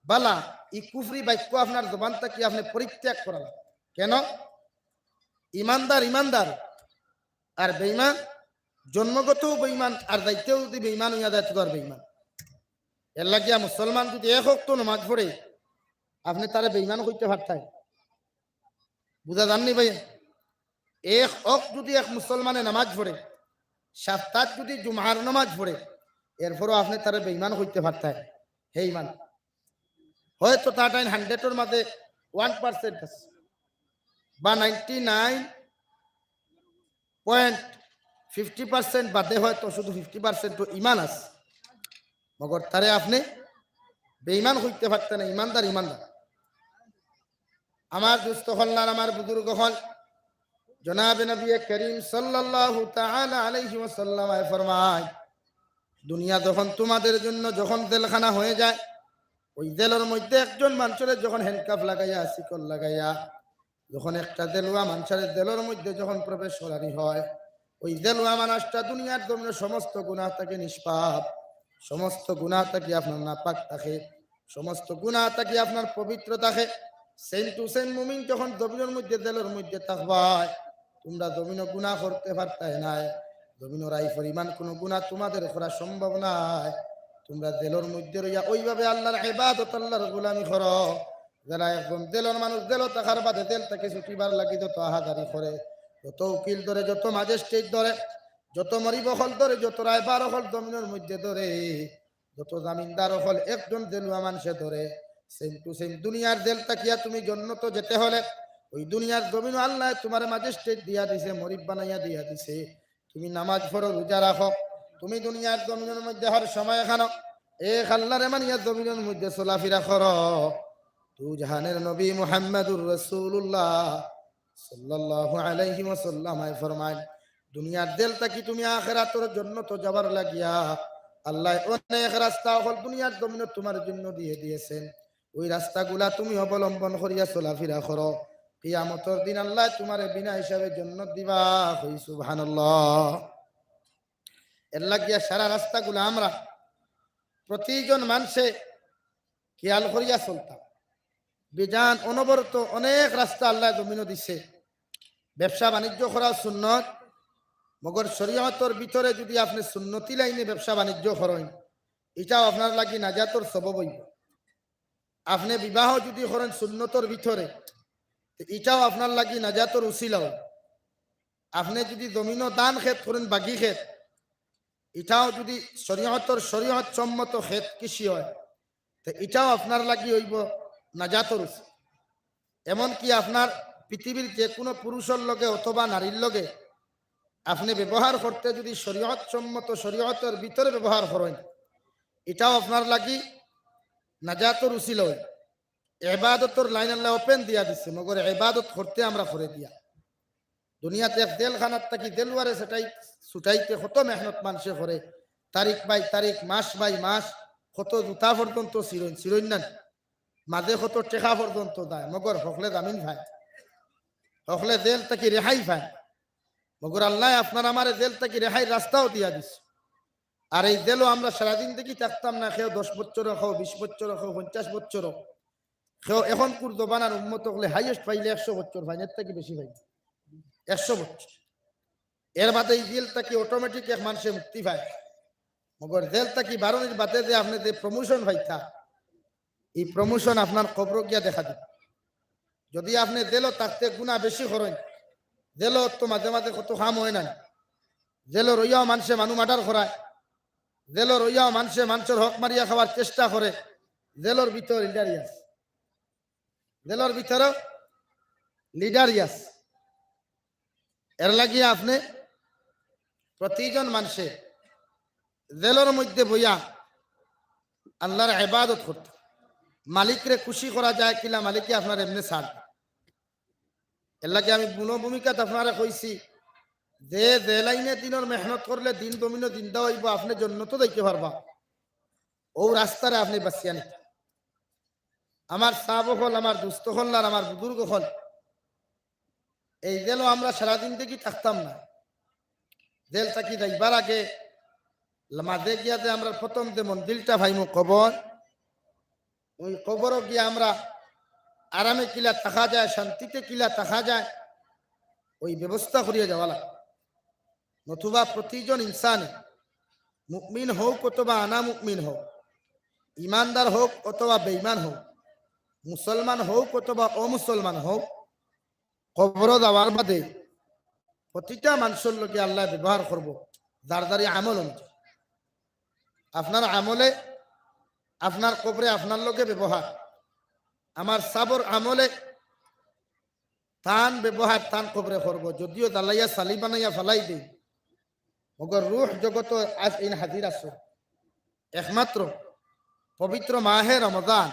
বালা, এই কুফরি বাক্য আপনার জবানটা কি আপনি পরিত্যাগ করা লাগবে। কেন? ইমানদার ইমানদার আর বেঈমান জন্মগত বেঈমান, আর দায়িত্বেও যদি বেঈমান হইয়া যায় তো আর বেঈমান। এর লাগিয়া মুসলমান যদি এক ওয়াক্ত নামাজ পড়ে আপনি তারে বেঈমান হইতে পারতেন, বুঝা যাননি ভাই? এক ওয়াক্ত যদি এক মুসলমানে নামাজ পড়ে, সপ্তাহ যদি জুমার নামাজ পড়ে, এরপরও আপনি তারা বেঈমান হইতে পারতেন। হে ইমান হয়তো তার 100-এর মধ্যে 1% আছে বা 99.9 50% বাদে হয়তো শুধু 50% ইমান আছে, মগর তারে আপনি বেঈমান হইতে পারতেন না। ইমানদার ইমানদার। আমার দুস্থ হল্লার আমার বুজুর্গ হল জনাবে নবী করিম সাল্লাল্লাহু তাআলা আলাইহি ওয়াসাল্লাম ফরমায়, দুনিয়া যখন তোমাদের জন্য যখন জেলখানা হয়ে যায়, ওই জেলের মধ্যে একজন মানুষের যখন হ্যান্ডকাফ লাগাইয়া শিকল লাগাইয়া যখন একটা দেলুয়া মানুষের জেলের মধ্যে যখন প্রবেশ করানি হয়, ওই দেলুয়া মানুষটা দুনিয়ার জন্য সমস্ত গুনাহ থেকে নিষ্পাপ, সমস্ত গুনাহ থেকে আপনার নাপাক থাকে, সমস্ত গুনাহ থেকে আপনার পবিত্র থাকে। সেম টু সেম মুমিন যখন জমিনের মধ্যে জেলের মধ্যে থাকবায়, তোমরা জমিন গুনাহ করতে পারতাই নাই, জমিনের আই পরিমাণ কোনো গুনাহ তোমাদের করা সম্ভব নাই। তোমরা জেলের মধ্যে রইয়া ওইভাবে আল্লাহর ইবাদত আল্লাহর গোলামি করো, যারা একদম জেলের মানুষ জেল থাকার বাদে জেল থেকে ছুটিবার লাগি যত আহাজারি করে, যত উকিল ধরে, যত ম্যাজিস্ট্রেট ধরে, যত মরিবহল ধরে, যত রায়বার হল জমিনের মধ্যে ধরে, যত জামিনদার হল একজন জেলুয়া মানুষে ধরে, সেম টু সেম দুনিয়ার জেল তাকিয়া তুমি জন্নত যেতে হলে ওই দুনিয়ার জমিন আল্লাহ তোমার ম্যাজিস্ট্রেট দিয়া দিছে, মরিব বানাইয়া দিয়া দিছে। তুমি নামাজ পড়ো, রোজা রাখো, তুমি দুনিয়ার জমিনের মধ্যে হর সময় খানো এক আল্লাহরে মানিয়া জমিনের মধ্যে চলাফেরা করো। তু জাহানের নবী মুহাম্মদুর রাসূলুল্লাহ সাল্লাল্লাহু আলাইহি ওয়াসাল্লাম ফরমায়, দুনিয়ার জেল থাকি তুমি আখিরাতের জন্য তো যাবার লাগিয়া আল্লাহ অনেক রাস্তা হল দুনিয়ার জমিনে তোমার জন্য দিয়ে দিয়েছেন। ওই রাস্তাগুলা তুমি অবলম্বন করিয়া চলাফেরা করো, কিয়ামতের দিন আল্লাহ তোমার বিনা হিসাবে জান্নাত দিবা। কই সুবহানাল্লাহ। এর লাগিয়া সারা রাস্তাগুলা আমরা প্রতিজন মানুষে খেয়াল করিয়া চলতাম। বিজান অনবরত অনেক রাস্তা আল্লাহ জমিনে দিছে। ব্যবসা বাণিজ্য করা সুন্নত, মগর শরীয়তের ভিতরে যদি আপনি সুন্নতি লাইনে ব্যবসা বাণিজ্য করেন, এটাও আপনার লাগি নাজাতর সবব হইব। আপনি বিবাহ যদি করেন সুন্নতর ভিতরে, এটাও আপনার লাগি নাজাতর উসিলা হয়। আপনি যদি জমিন দান ক্ষেত করেন, বাগি ক্ষেত, এটাও যদি শরীয়ত সম্মত ক্ষেত কৃষি হয়, তো এটাও আপনার লাগি হইব নাজাতর উসিলা। এমনকি আপনার পৃথিবীর যে কোনো পুরুষের লগে অথবা নারীর লগে আপনি ব্যবহার করতে যদি শরীয়ত সম্মত শরীয়তের ভিতরে ব্যবহার করেন, এটাও আপনার লাগি নাজাতর উসিলা হয়। ইবাদতের লাইন আল্লাহ ওপেন দিয়া দিচ্ছে, মগর ইবাদত করতে আমরা করে দিয়া দুনিয়াতে এক জেলখানার থাকি দেলুয়ারে সেটাই ছুটাইতে কত মেহনত মানুষে করে, তারিখ বাই তারিখ, মাস বাই মাস, কত জুতা পর্যন্ত চিরইন না, মাঝে কত টেকা পর্যন্ত দেয়, মগর হকলে জামিন ভাই, হকলে জেল থাকি রেহাই ভাই। মগর আল্লাহ আপনার আমার জেল থেকে রেহাই রাস্তাও দিয়া দিচ্ছে। আর এই জেলও আমরা সারাদিন দেখি থাকতাম না, কেউ 10 বছর, কেউ 20 বছর, কেউ 50 বছর, কেউ এখন কুর জবানার উন্মত হলে হাইয়েস্ট পাইলে 100 বছর ভাই, এর থেকে বেশি ভাই 100 বছর। এর বাদে এই জেল থেকে অটোমেটিক এক মানুষে মুক্তি পায়। মগর জেল থেকে বারণের বাদে যে আপনি যে প্রমোশন ভাইতা, এই প্রমোশন আপনার কবর গিয়া দেখা দিবে। যদি আপনি জেলও থাকতে গুণা বেশি করেন, জেলও তো মাঝে মাঝে কত কাম হয় না, জেলও রইয়াও মানুষে মানুষ মার্ডার করায়, জেলর রইয়াও মানুষের হক মারিয়া খাওয়ার চেষ্টা করে, জেলর ভিতর লিডারিয়াস, জেলর ভিতর লিডারিয়াস। এর লাগিয়ে আপনি প্রতিজন মানুষে জেলর মধ্যে বইয়া আল্লাহর ইবাদত করতে, মালিকরে খুশি করা যায় কিনা, মালিককে আপনার এমনি ছাড়। এর লাগে আমি ভূমিকাতে আপনারা কইছি যে যে লাইনে দিনের মেহনত করলে দিন দমিনো দিনদা হইব, আপনি জন্য তো দেখতে পারবা, ও রাস্তারে আপনি বাঁচিয়া নিতে। আমার সাহাব হল, আমার দুস্থ হল, আর আমার বুজুর্গ হল, এই জেলও আমরা সারাদিন দেখি থাকতাম না। জেল থাকি যাইবার আগে মাঝে গিয়া যে আমরা প্রথম যে মন্দিরটা ভাইমু কবর, ওই কবরও গিয়া আমরা আরামে কিলা থাকা যায়, শান্তিতে কিলা থাকা যায়, ওই ব্যবস্থা করিয়া যাওয়া লাগে। নতুবা প্রতিজন ইনসান মুকমিন হোক অথবা আনা মুকমিন হোক, ইমানদার হোক অথবা বেঈমান হোক, মুসলমান হোক অথবা অমুসলমান হোক, কবর যাওয়ার বাদে প্রতিটা মানুষের লোকে আল্লাহ ব্যবহার করব যার দ্বারা আমল অনুযায়ী। আপনার আমলে আপনার কবরে আপনার লোকে ব্যবহার, আমার সাবর আমলে তান ব্যবহার তান কবরে করবো। যদিও দালাইয়া সালি বানাইয়া ফেলাই দেই, মগর রূহ জগত আজ ইন হাজির আছো একমাত্র পবিত্র মাহে রমজান।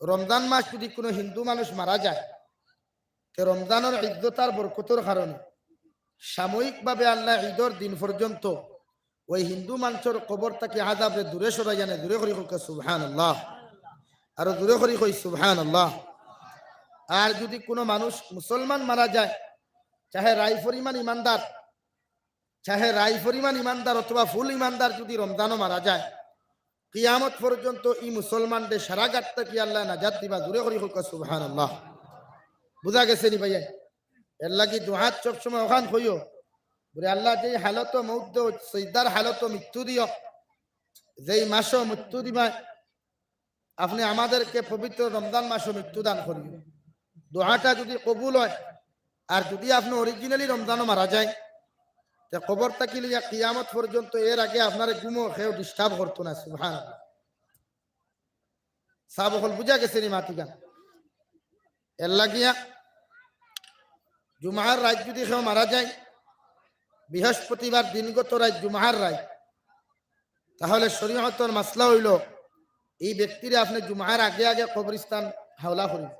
রমজান মাস যদি কোনো হিন্দু মানুষ মারা যায় তো রমজানের ইজ্জতার বরকতর কারণে সাময়িকভাবে আল্লাহ ঈদের দিন পর্যন্ত ওই হিন্দু মানুষের কবর থেকে আযাবে দূরে সরাই জানে। দূরে করি হোক সুবহানাল্লাহ, আর দূরে করি কই সুবহানাল্লাহ। আর যদি কোনো মানুষ মুসলমান মারা যায়, চাহে রাই পরিমাণ ইমানদার অথবা ফুল ইমানদার, যদি রমজানও মারা যায়, কিয়ামত পর্যন্ত এই মুসলমানদের সারা গাত থেকে আল্লাহ নাজাত দিবা। দূরে করি হোক সুবহানাল্লাহ। বুঝা গেছে নি ভাইয়া? এর লাগি দুহাত সবসময় ওখান হইও বলে আল্লাহ যেই হালত মৌত সৈদার হালত মৃত্যু দিও, যেই মাসও মৃত্যু দিবা আপনি আমাদেরকে পবিত্র রমজান মাসও মৃত্যু দান করিও। দোয়াটা যদি কবুল হয়, আর যদি আপনি অরিজিনালি রমজানও মারা যায়, তে কবর থাকি লিয়া কিয়ামত পর্যন্ত এর আগে আপনার ঘুমো খেয়েও ডিস্টার্ব করতো না। সুবহানাল্লাহ। সাব হল বুঝা গেছে নি মাতিকা? এর লাগিয়া জুমার রাত যদি কেউ মারা যায়, বৃহস্পতিবার দিনগত রাত জুমার রাত, তাহলে শরীয়তের মাসলা হইল এই ব্যক্তিরে আপনি জুমার আগে আগে কবরস্থান হাওলা করিন।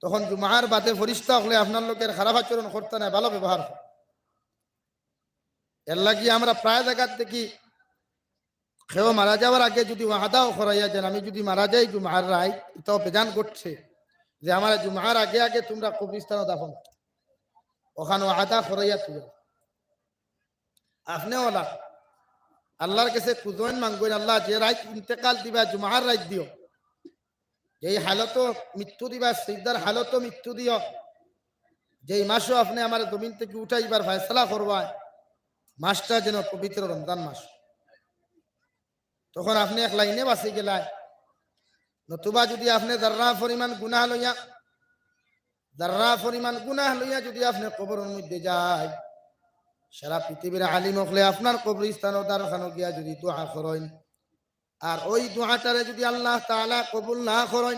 তখন জুমার বাদে ফরিস্তা হলে আপনার লোকের খারাপ আচরণ করতে না, ভালো ব্যবহার। এর লাগিয়ে আমরা প্রায় জায়গার দেখি কেউ মারা যাওয়ার আগে যদি ওয়াদাও করাইয়া যান, আমি যদি মারা যাই জুমার রাত, এটাও বেজান করছে যে আমার জুমার আগে আগে তোমরা কবরস্থানে দাফন, ওখানে ওয়াদা করাইয়া তুল। আপনি ওলা আল্লাহর কাছে কুজইন মাঙ্গইন, আল্লাহ যে রাত ইন্তেকাল দিবা জুমার রাত দিও, যেই হালত মৃত্যু দিবা সিদ্ধার হালত মৃত্যু দিও, যেই মাসও আপনি আমার জমিন থেকে উঠাইবার ফয়সালা করবা, মাসটা যেন পবিত্র রমজান মাস। তখন আপনি এক লাইনে বাঁচি গেলায়। নতুবা যদি আপনি যার্রা পরিমাণ গুনাহ লইয়া যদি আপনি কবরের মধ্যে যায়, সারা পৃথিবীর আলিম হলে আপনার কবরস্থান ও দারখানো গিয়া যদি দোয়া করেন, আর ওই দোয়াটারে যদি আল্লাহ তাআলা কবুল না করেন,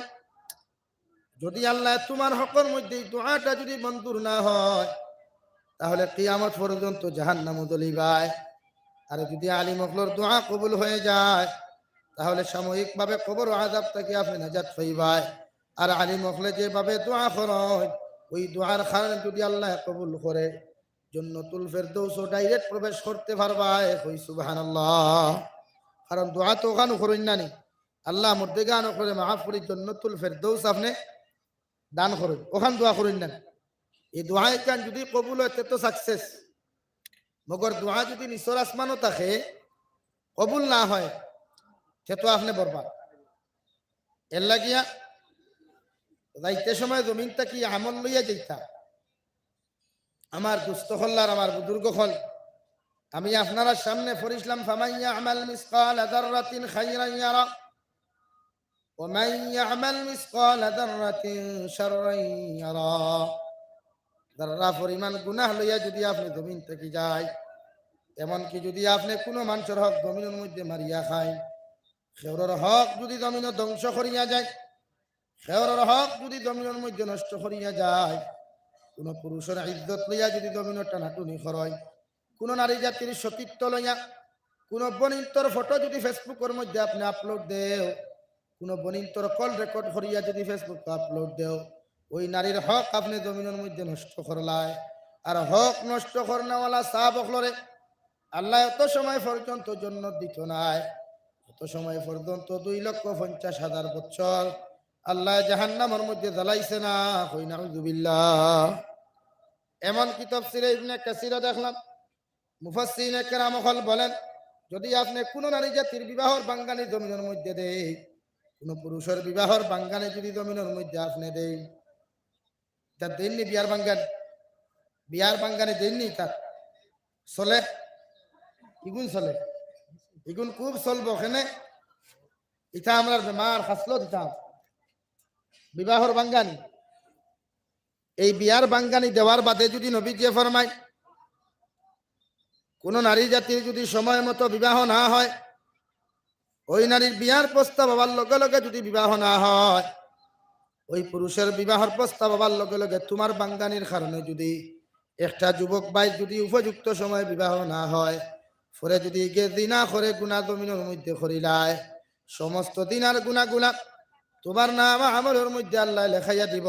যদি আল্লাহ তোমার হকের মধ্যে দোয়াটা যদি মঞ্জুর না হয়, তাহলে কিয়ামত পর্যন্ত জাহান্নামে জ্বলিবায়। আর যদি আলিম হকলের দোয়া কবুল হয়ে যায়, তাহলে সাময়িকভাবে কবর আযাব থেকে আপনি নাজাত পাইবাই। আর আলিম হকলে যেভাবে দোয়া করেন, ওই দোয়ার কারণে যদি আল্লাহ কবুল করে, জান্নাতুল ফেরদৌস ডাইরেক্ট প্রবেশ করতে পারবাই। কই সুবহানাল্লাহ। কারণ দোয়া তো ওখানে করেন না নি, আল্লাহ মধ্যে গান করে মাফ করি জান্নাতুল ফেরদৌস আপনি দান করেন, ওখান দোয়া করেন না। এই দোয়া কান যদি কবুল হয় তো সাকসেস। মগর দোয়া যদি নিচর আসমানও থাকে কবুল না হয়, সে তো আপনি বরবাদ। এর লাগিয়া যাইতে সময় জমিনটা কি আমল লইয়া যাইতা। আমার দুস্থ হল্লার আমার বুজুর্গ হল, আমি আপনারা সামনে পড়িছিলাম ফামাইয়া আমাল মিসকাল যাররাতিন খাইরান ইয়ারা ওয়া মান ইয়ামাল মিসকাল যাররাতিন শাররান ইয়ারা। যারা পরিমাণ গুনাহ লইয়া যদি আপনি জমিন থেকে যায়, এমনকি যদি আপনি কোনো মানুষের হক জমিনের মধ্যে মারিয়া খায়, খেওরের হক যদি জমিন ধ্বংস করিয়া যায়, খেওরের হক যদি জমিনের মধ্যে নষ্ট করিয়া যায়, কোন পুরুষের ইজ্জত লইয়া যদি জমিন টানাটুনি হয়, কোন নারী জাতির সতীত্ব লইয়া কোন বনিন্তর ফটো যদি ফেসবুকের মধ্যে আপনি আপলোড দেও, কোন বনিন্তর কল রেকর্ড করিয়া যদি ফেসবুকে আপলোড দেও, ওই নারীর হক আপনি জমিনের মধ্যে নষ্ট করলায়। আর হক নষ্ট করনেওয়ালা সাহাব হলরে আল্লাহ এত সময় পর্যন্ত জান্নাত দিত নাই, এত সময় পর্যন্ত 2,50,000 বছর আল্লাহ জাহান্নামের মধ্যে জ্বালাইছে না। কই নাউযুবিল্লাহ। এমন কি তাফসীরে ইবনে কাসির দেখলাম, মুফাসসিরিনে কেরাম হল বলেন, যদি আপনি কোন নারী জাতির বিবাহর বাঙ্গানি জমিনের মধ্যে দেই, কোন পুরুষের বিবাহর বাঙ্গানি যদি জমিনের মধ্যে আপনি দেই, তা দেননি বিয়ার বাঙ্গানি দেননি, তার চলে ইগুন চলে, ইগুন খুব চলবো। ওখানে ইটা আমরা বেমার হাসলো দিতাম বিবাহর বাঙ্গানি। এই বিয়ার বাঙ্গানি দেওয়ার বাদে যদি নবী যে ফরমায়, কোন নারী জাতির যদি সময় মতো বিবাহ না হয়, ওই নারীর বিয়ার প্রস্তাব হবার লগে লগে যদি বিবাহ না হয়, ওই পুরুষের বিবাহের প্রস্তাব হবার লগে লগে তোমার বাঙ্গানির কারণে যদি একটা যুবক ভাই যদি উপযুক্ত সময় বিবাহ না হয়, পরে যদি জিনা করে গুনাহ জমিনের মধ্যে করিলায়, সমস্ত দিনার গুনাহগুলা তোমার নাম আমলের মধ্যে আল্লাহ লেখাইয়া দিব।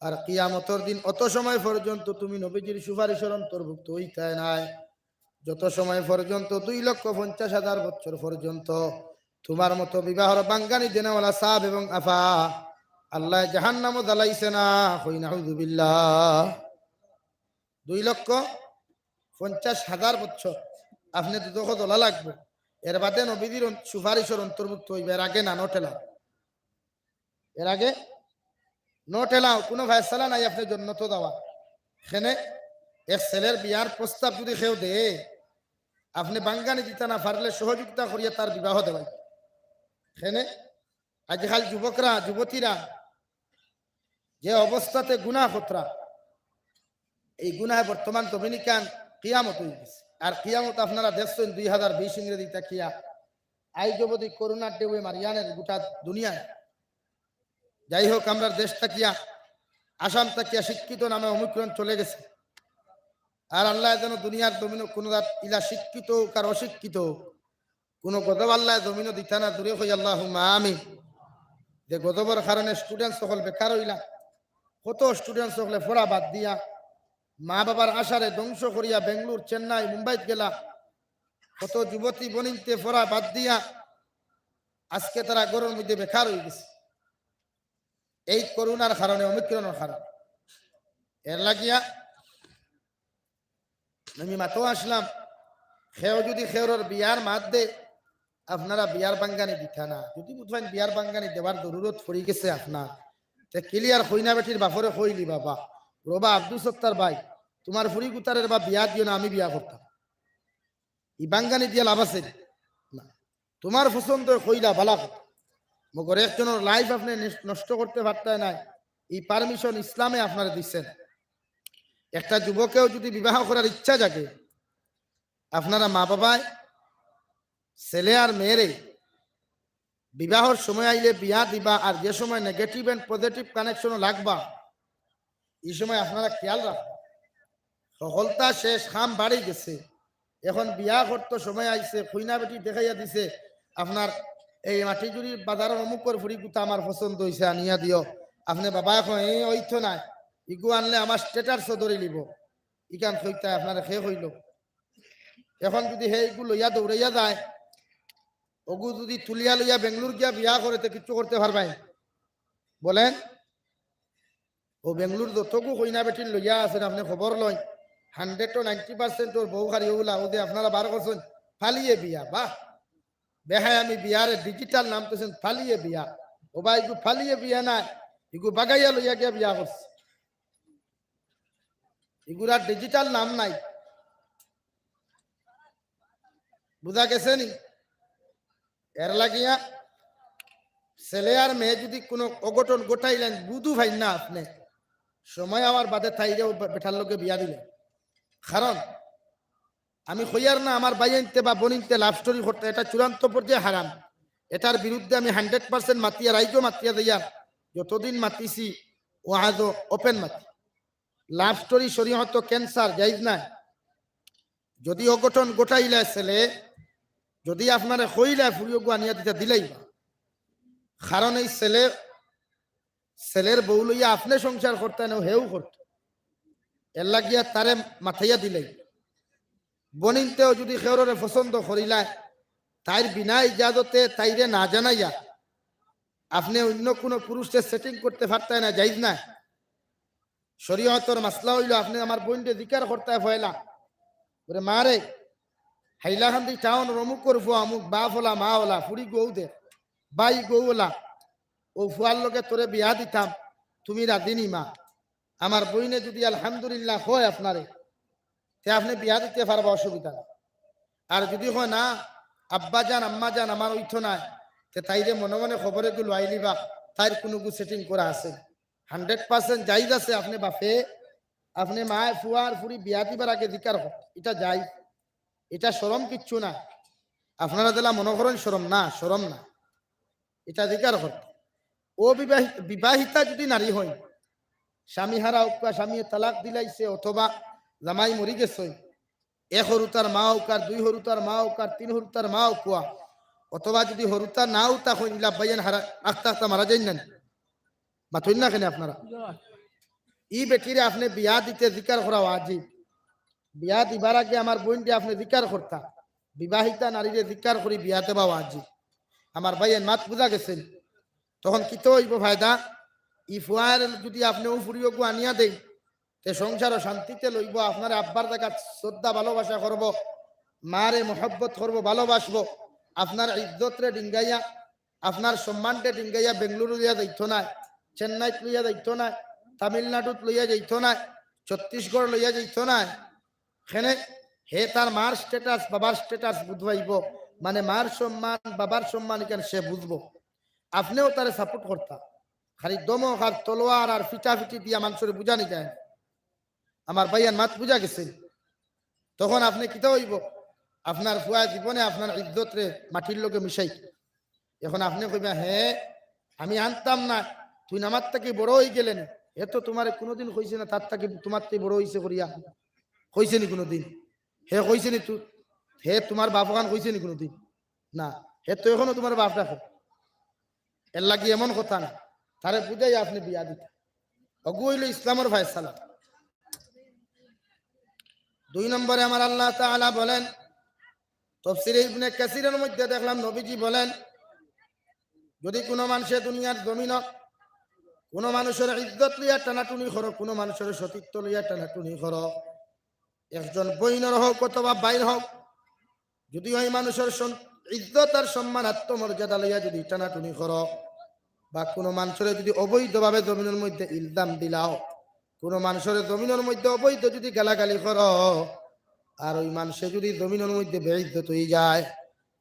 আর কিয়ামতের দিন অত সময় পর্যন্ত তুমি নবীজির সুপারিশের অন্তর্ভুক্ত হইতে নাই, যত সময় পর্যন্ত 2,50,000 বছর পর্যন্ত তোমার মতো বিবাহর বাঙ্গানি দেনেওয়ালা সাহাব এবং আফা আল্লাহ জাহান্নামও জ্বালাইছে না। হই নাউযুবিল্লাহ। 2,50,000 বছর আপনি দুদক জ্বলা লাগবে, এর বাদে নবীজির সুপারিশের অন্তর্ভুক্ত হইবে। এর আগে না নোটেলা, এর আগে নোটেলাও কোনো ফায়সালা নাই আপনি জন্নত দেওয়া। এখানে এক ছেলের বিয়ার প্রস্তাব যদি কেউ দে, আপনি বাঙ্গানি দিতে না পারলে সহযোগিতা করিয়া তার বিবাহ দেওয়াই। এখানে আজকাল যুবকরা যুবতীরা যে অবস্থাতে গুনাহ খতরা, এই গুনাহ বর্তমান ডমিনিকান কিয়ামত হয়ে গেছে। আর কিয়ামত আপনারা দেখছেন 2020 ইংরেজি তাকিয়া আই যুবতী করোনার ঢেউয়ে মারিয়ানের গোটা দুনিয়ায়। যাই হোক, আমরা দেশ তাকিয়া আসাম তাকিয়া শিক্ষিত নামে অমিক্রণ চলে গেছে। আর আল্লাহ যেন দুনিয়ার জমিন কোনো ইলা শিক্ষিত হোক আর অশিক্ষিত হোক, কোনো গদব আল্লাহ জমিনও দিতা না। দূরে হই আল্লাহ আমি যে গদবর কারণে স্টুডেন্ট সকল বেকার হইলা, কত স্টুডেন্ট সকলে পড়া বাদ দিয়া মা বাবার আশারে ধ্বংস করিয়া বেঙ্গলোর, চেন্নাই, মুম্বাইত গেলা। কত যুবতী বনিতে পড়া বাদ দিয়া আজকে তারা গরুর মধ্যে বেকার হয়ে গেছে, এই করোনার কারণে, অমিক্রণের কারণে। এর লাগিয়া আমি মাতো আসলাম, খেও যদি খেওর বিয়ার মাত দে, আপনারা বিয়ার বাঙ্গানি দিতা না। যদি বুঝবেন বিয়ার বাঙ্গানি দেওয়ার জরুরত পড়ে গেছে আপনার, ক্লিয়ার হইনা বেটির বাপরে কইলি, বাবা রবা আব্দুল সত্তার ভাই তোমার ফুরি গুতারের বা বিয়া দিও না, আমি বিয়া করতাম। ই বাঙ্গানি দিয়ে লাভ আছে না, তোমার পছন্দ কইলা ভালা কথা। মগর একজনের লাইফ আপনি নষ্ট করতে পারতেন নাই, এই পারমিশন ইসলামে আপনারা দিচ্ছেন। একটা যুবকেও যদি বিবাহ করার ইচ্ছা জাগে, আপনারা মা বাবায় ছেলে আর মেয়েরে বিবাহর সময় আইলে বিয়া দিবা। আর যে সময় নেগেটিভ এন্ড পজিটিভ কানেকশনও লাগবা, এই সময় আপনারা খেয়াল রাখবা। সফলতা শেষ, খাম বাড়ি গেছে, এখন বিয়া করতে সময় আইছে, খুইনা বেটি দেখাইয়া দিছে আপনার এই মাটিজুড়ির বাজারের অমুকর ফুরি গুতা আমার পছন্দ হয়েছে, আনিয়া দিও। আপনি বাবা এখন এই ঐথ নাই, ইগু আনলে আমার স্টেটাস ধরে নিব, ইকান খৈতা আপনার খে হইল। এখন যদি সেইগু লইয়া দৌড়াইয়া যায়, ওগু যদি তুলিয়া লইয়া বেঙ্গলোর গিয়া বিয়া করে তো কিচ্ছু করতে পারবাই বলেন? ও বেঙ্গলোর যতগু কইনা বেটির লইয়া আছেন আপনি খবর লয়, 100 to 90% ওর বউ খারি ওগুলা ওদের আপনারা বার করছেন ফালিয়ে বিয়া। বাহ বেহায়, আমি বিয়ারে ডিজিটাল নাম পেয়েছেন ফালিয়ে বিয়া। ও ভাই ইগু ফালিয়ে বিয়া না, ইগু বাগাইয়া লইয়া গিয়া বিয়া করছে, এগুলার ডিজিটাল নাম নাই। বুঝা গেছে নি? এর লাগিয়া ছেলে আর মেয়ে যদি কোনো অঘটন গোটাইলেন, বুধু ভাই না আপনি সময় আমার বাদে থাইরেও বেটার লোকে বিয়া দিলেন। কারণ আমি কইয়ার না আমার বাইনতে বা বনিনতে লাভ স্টোরি করতে, এটা চূড়ান্ত পর্যায়ে হারাম। এটার বিরুদ্ধে আমি 100% মাতিয়া, রাইজও মাতিয়া দিয়া যতদিন মাতিছি ও আজও ওপেন মাতি। লাভ স্টোরি শরীয়ত ক্যান্সার জায়েজ না। যদি অঘটন গোটাইলে ছেলে, যদি আপনারা কইলা ফুরিও গু আনিয়া দিতে দিলেই, কারণ এই ছেলের বউ লইয়া আপনি সংসার করতে না, হেউ করত, এর লাগিয়া তারে মাথাইয়া দিলেই। বনিনতেও যদি খেউরে পছন্দ করিলায়, তাইর বিনা ইজাজতে তাইরে না জানাইয়া আপনি অন্য কোনো পুরুষের সেটিং করতে পারতেন না, যাইজ না। শরীয়তর মাসলা হইল আপনি আমার বোনকে জিকার করতে ফয়লা বলে মারে হাইলাকান্দি টাউন অমুক করবো, আমুক বাপ ওলা মা ওলা ফুড়ি গৌ দে বাই গৌ ওলা, ও ফুয়ার লোকে তোরে বিয়া দিতাম, তুমি রাধিনী মা। আমার বইনে যদি আলহামদুলিল্লাহ হয় আপনারে, তে আপনি বিয়া দিতে পারবা, অসুবিধা নেই। আর যদি হয় না আব্বা যান আম্মা যান আমার ঐথ নাই, তে তাইরে মনে মনে খবরে গুলো আইলিবা তাইর কোনো গু সেটিং করা আছে, 100% জাইজ আছে। আপনি বাপে আপনি মায় ফুয়ার ফুরি বিয়া দিবার আগে দিকার হোক, এটা যাই, এটা শরম কিচ্ছু না। আপনারা দিলা মনে করেন শরম না, শরম না, এটা দিকার হোক। ও বিবাহিতা যদি নারী হয়, স্বামী হারা স্বামী তালাক দিলাইছে, অথবা জামাই মরি গেছে, এক হরুতার মা হোকার, দুই হরুতার মা হোকার, তিন হরুতার মা হোকা, অথবা যদি হরুতা নাও তা হইলা বাইয়ান হারা আস্তে আস্তে মারা যাই না বা থই না কেন আপনারা ই বেটিরে আপনি বিয়া দিতে জিকার করা ওয়াজিব। বিয়া দিবার আগে আমার বোনটি আপনি জিকার করতা, বিবাহিতা নারীরে জিকার করি বিয়া দেবা ওয়াজিব। আমার ভাইয়ের মাত বুঝা গেছেন, তখন কি তো হইব ফায়দা, ই ফুয়ার যদি আপনি উফুরিও গু আনিয়া দেই তে সংসার শান্তিতে লইব, আপনার আব্বার জায়গা শ্রদ্ধা ভালোবাসা করব, মারে মহব্বত করব, ভালোবাসবো, আপনার ইজ্জতরে ডিঙ্গাইয়া আপনার সম্মানটা ডিঙ্গাইয়া বেঙ্গলুরু লইয়া যাইতো না, চেন্নাইত লইয়া যাইতো না, তামিলনাডুত লইয়া যাইতো না, ছত্তিশগড় লইয়া যাইতো না, এখানে হে তার মার স্ট্যাটাস বাবার স্ট্যাটাস বুঝবাইব, মানে মার সম্মান বাবার সম্মান এখানে সে বুঝবো। আপনিও তারে সাপোর্ট করতা, খালি দমক আর তলোয়ার আর ফিটাফিটি দিয়া মানুষের বুঝানি যায়। আমার ভাইয়ান মাত বুঝা গেছে, তখন আপনি কিতা হইব, আপনার ফুয়া জীবনে আপনার ইজ্জত রে মাটির লোকে মিশাই। এখন আপনি কইবা হ্যাঁ আমি আনতাম না, তুই আমার থেকে বড় হয়ে গেলেন, এ তো তোমার কোনোদিন কইছে না তার থেকে তোমার থেকে বড় হইছে করিয়া, কইছে নি কোনোদিন? হে কইছে নি তুই, হে তোমার বাপ গান কইছে নি কোনোদিন? না, হে তো এখনো তোমার বাপ রাখে, এর লাগি এমন কথা না, তারে বুঝাই আপনি বিয়া দিতে। অগু হইল ইসলামের ফায়সালা। 2 নম্বরে আমার আল্লাহ তাআলা বলেন, তাফসীরে ইবনে কাসিরের মধ্যে দেখলাম নবীজি বলেন, যদি কোনো মানুষের দুনিয়ার জমিন কোনো মানুষের ইজ্জত লইয়া টানাটুনি করো, কোনো মানুষের সতীত্ব লইয়া টানাটুনি করো, একজন বইনের হোক অথবা বাইর হোক, যদি ওই মানুষের ইজ্জত আর সম্মান আত্মমর্যাদা লইয়া যদি টানাটুনি করো, বা কোনো মানুষের যদি অবৈধভাবে জমিনের মধ্যে ইলজাম দিলাও, কোনো মানুষের জমিনের মধ্যে অবৈধ যদি গালাগালি করো, আর ওই মানুষের যদি জমিনের মধ্যে বেইজ্জত হয়ে যায়,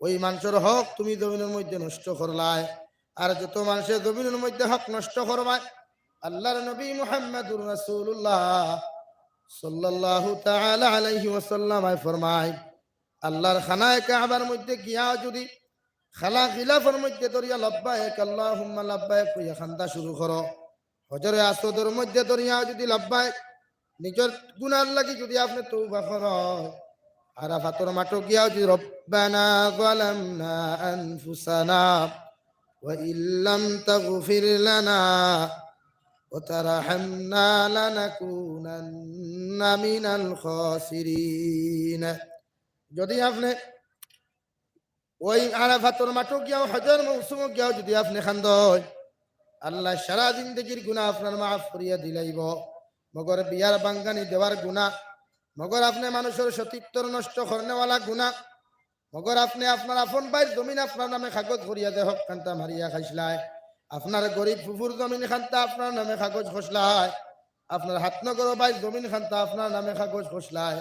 ওই মানুষের হক তুমি জমিনের মধ্যে নষ্ট করলাই। আর যত মানুষের জমিনের মধ্যে হক নষ্ট করবায়, আল্লাহর নবী মুহাম্মদুর রাসূলুল্লাহ সাল্লাল্লাহু তাআলা আলাইহি ওয়াসাল্লাম ফরমায়, আল্লাহর খানায়ে কাবার মধ্যে গিয়া যদি খালা খিলাফের মধ্যে দরিয়া লাব্বাইক আল্লাহুম্মা লাব্বাইক কইয়া খান্দা শুরু করো, হজরে আসওয়াদের মধ্যে দরিয়া যদি লাব্বাইক নিজের গুনার লাগি যদি আপনি তওবা করো, আরাফাতের মাঠে গিয়া যদি রব্বানা যালামনা আনফুসানা ওয়া ইল্লাম তাগফির লানা ওয়া তারহামনা লানাকুনান্না মিনাল খাসিরিন, যদি আপনি ওই আরাফাতের মাঠে গিয়া হজের মৌসুমে গিয়া যদি আপনি খান্দয়, আল্লাহ সারা জিন্দেগির গুনাহ আপনার মাফ করিয়া দিলাইব। মগর বিয়ার বাঙ্গানি দেওয়ার গুনাহ, মগর আপনি মানুষের সতীত্ব নষ্ট করনেওয়ালা গুনাহ, মগর আপনি আপনার আপন ভাইয়ের জমিন আপনার নামে কাগজ করিয়া দেহ খান্তা মারিয়া খাইসলায়, আপনার গরিব ফুফুর জমিন খান্তা আপনার নামে কাগজ খসলায়, আপনার হাতনগর ভাইয়ের জমিন খান্তা আপনার নামে কাগজ খসলায়,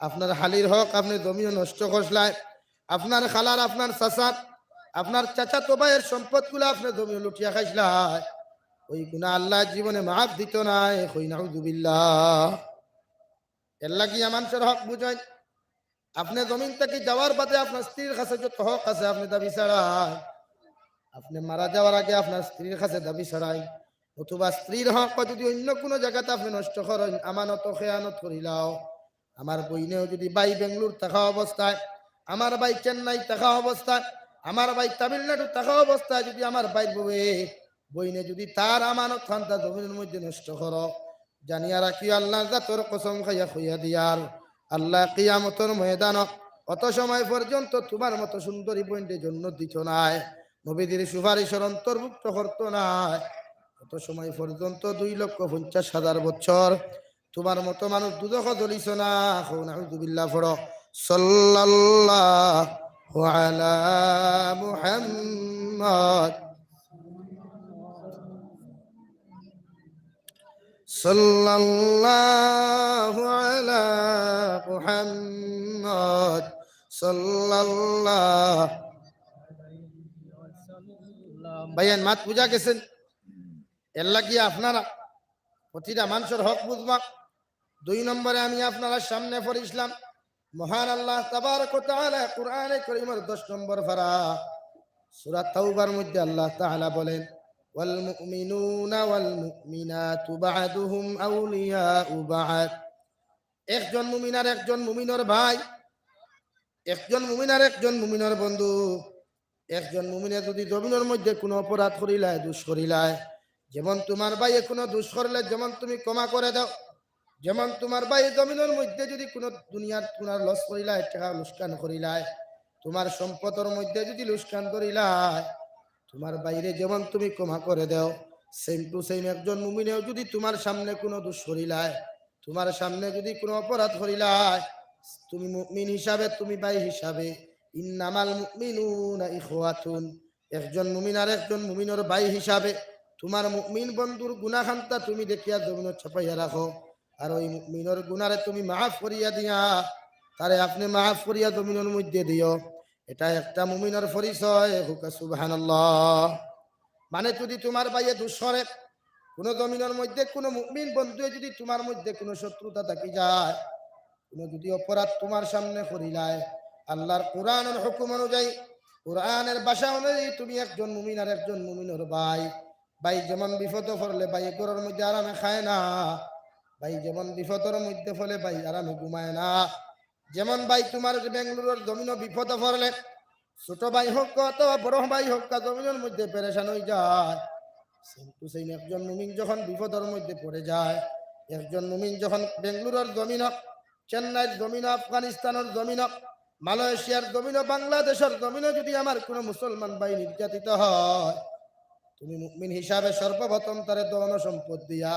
আপনার হালির হক আপনি জমিও নষ্ট খসলায়, আপনার খালার আপনার চাচার আপনার চাচা তো ভাইয়ের সম্পদগুলো আপনি জমিও লুটিয়া খাইসলায়, ওই গুনাহ আল্লাহ জীবনে মাফ দিত না। কই নাউযুবিল্লাহ। এর লাগিয়া মানুষের হক বুঝাই, আপনি জমিন থেকে যাওয়ার বাদে আপনার স্ত্রীর কাছে যত হক আছে আপনি দাবি ছাড়াই, আপনি মারা যাওয়ার আগে আপনার স্ত্রীর কাছে দাবি ছাড়াই, অথবা স্ত্রীর হক যদি অন্য কোনো জায়গাতে আপনি নষ্ট করেন, আমানত খেয়ানত করিলাও, আমার বইনেও যদি ভাই বেঙ্গলুর থাকা অবস্থায়, আমার ভাই চেন্নাই থাকা অবস্থায়, আমার ভাই তামিলনাড়ু থাকা অবস্থায় যদি আমার ভাই বইনে যদি তার আমানত খান্তা জমিনের মধ্যে নষ্ট করো, জানিয়া রাখি আল্লাহ জাতর কসম খাইয়া খুইয়া দিয়ার, আল্লাহ কিয়ামতের ময়দান অত সময় পর্যন্ত তোমার মতো সুন্দরী বইনের জন্য দিত নাই, নবীদের সুপারিশের অন্তর্ভুক্ত করতো নাই, অত সময় পর্যন্ত 2,50,000 বছর তোমার মতো মানুষ দুদক জ্বলিস না। নাউযুবিল্লাহ পড়ো, সাল্লাল্লাহু আলা মুহাম্মদ সাল্লাল্লাহু আলা মুহাম্মদ সাল্লাল্লাহু। ভাইয়ান মাত বুঝা গেছেন? এর লাগিয়া আপনারা প্রতিটা মানুষের হক বুঝবা। 2 নম্বরে আমি আপনারা সামনে পড়িছিলাম মহান আল্লাহ তাবারক ওয়া তাআলা কোরআনে কারীমের 10 নম্বর পারা সূরা তাওবার মধ্যে আল্লাহ তাআলা বলেন, ওয়াল মুমিনুনা ওয়াল মুমিনাতু বা'দুহুম আউলিয়াউ বা'দ, একজন মুমিন আর একজন মুমিনের ভাই, একজন মুমিন আর একজন মুমিনের বন্ধু। একজন মুমিনে যদি জমিনের মধ্যে কোনো অপরাধ করিলায়, দোষ করিলায়, যেমন তোমার ভাই কোনো দোষ করলে যেমন তুমি ক্ষমা করে দাও, যেমন তোমার ভাই জমিনের মধ্যে যদি কোনো দুনিয়ার তোমার লস করিলায়, টাকা লুস্কান করিলায়, তোমার সম্পদের মধ্যে যদি লুস্কান করিলায়, তোমার বাইরে যেমন তুমি ক্ষমা করে দাও, সেম টু সেম একজন মুমিনেও যদি তোমার সামনে কোনো দোষ করিলায়, তোমার সামনে যদি কোনো অপরাধ করিলায়, তুমি মুমিন হিসাবে, তুমি ভাই হিসাবে, ইন্নামাল মুমিনুনা ইখওয়াতুন, একজন মুমিন আর একজন মুমিনের ভাই হিসাবে তোমার মুমিন বন্ধুর গুনাহান্তা তুমি দেখিয়া জমিন ছাপাইয়া রাখো, আর ওই মুমিনের গুনারে তুমি মাফ করিয়া দিয়া তারে আপনি মাফ করিয়া জমিনের মধ্যে দিও। এটা একটা মুমিনের পরিচয়। হুকা সুবহানাল্লাহ। মানে যদি তোমার ভাইয়ে দোষ করে, কোনো জমিনের মধ্যে কোনো মুমিন বন্ধু যদি তোমার মধ্যে কোনো শত্রুতা থাকি যায়, কোনো যদি অপরাধ তোমার সামনে করিলায়, আল্লাহর কোরআনের হুকুম অনুযায়ী, কোরআনের ভাষা অনুযায়ী তুমি একজন মুমিন আর একজন মুমিনের ভাই। ভাই যেমন বিপদ পড়লে ভাই ঘরের মধ্যে আরামে খায় না, ভাই যেমন বিপদের মধ্যে ফলে ভাই আরামে ঘুমায় না, যেমন ভাই তোমার বেঙ্গালুরুর জমিন বিপদ পড়লে ছোট ভাই হোক অথবা বড় ভাই হোক জমিনের মধ্যে পেরেশান হয়ে যায়, সেই একজন মুমিন যখন বিপদের মধ্যে পড়ে যায়, একজন মুমিন যখন বেঙ্গালুরুর জমিন, চেন্নাইয়ের জমিন, আফগানিস্তানের জমিন, মালয়েশিয়ার জমিন, বাংলাদেশের জমিন যদি আমার কোনো মুসলমান ভাই নির্যাতিত হয়, তুমি মুমিন হিসাবে সর্বপ্রথম তারে ধন সম্পদ দিয়া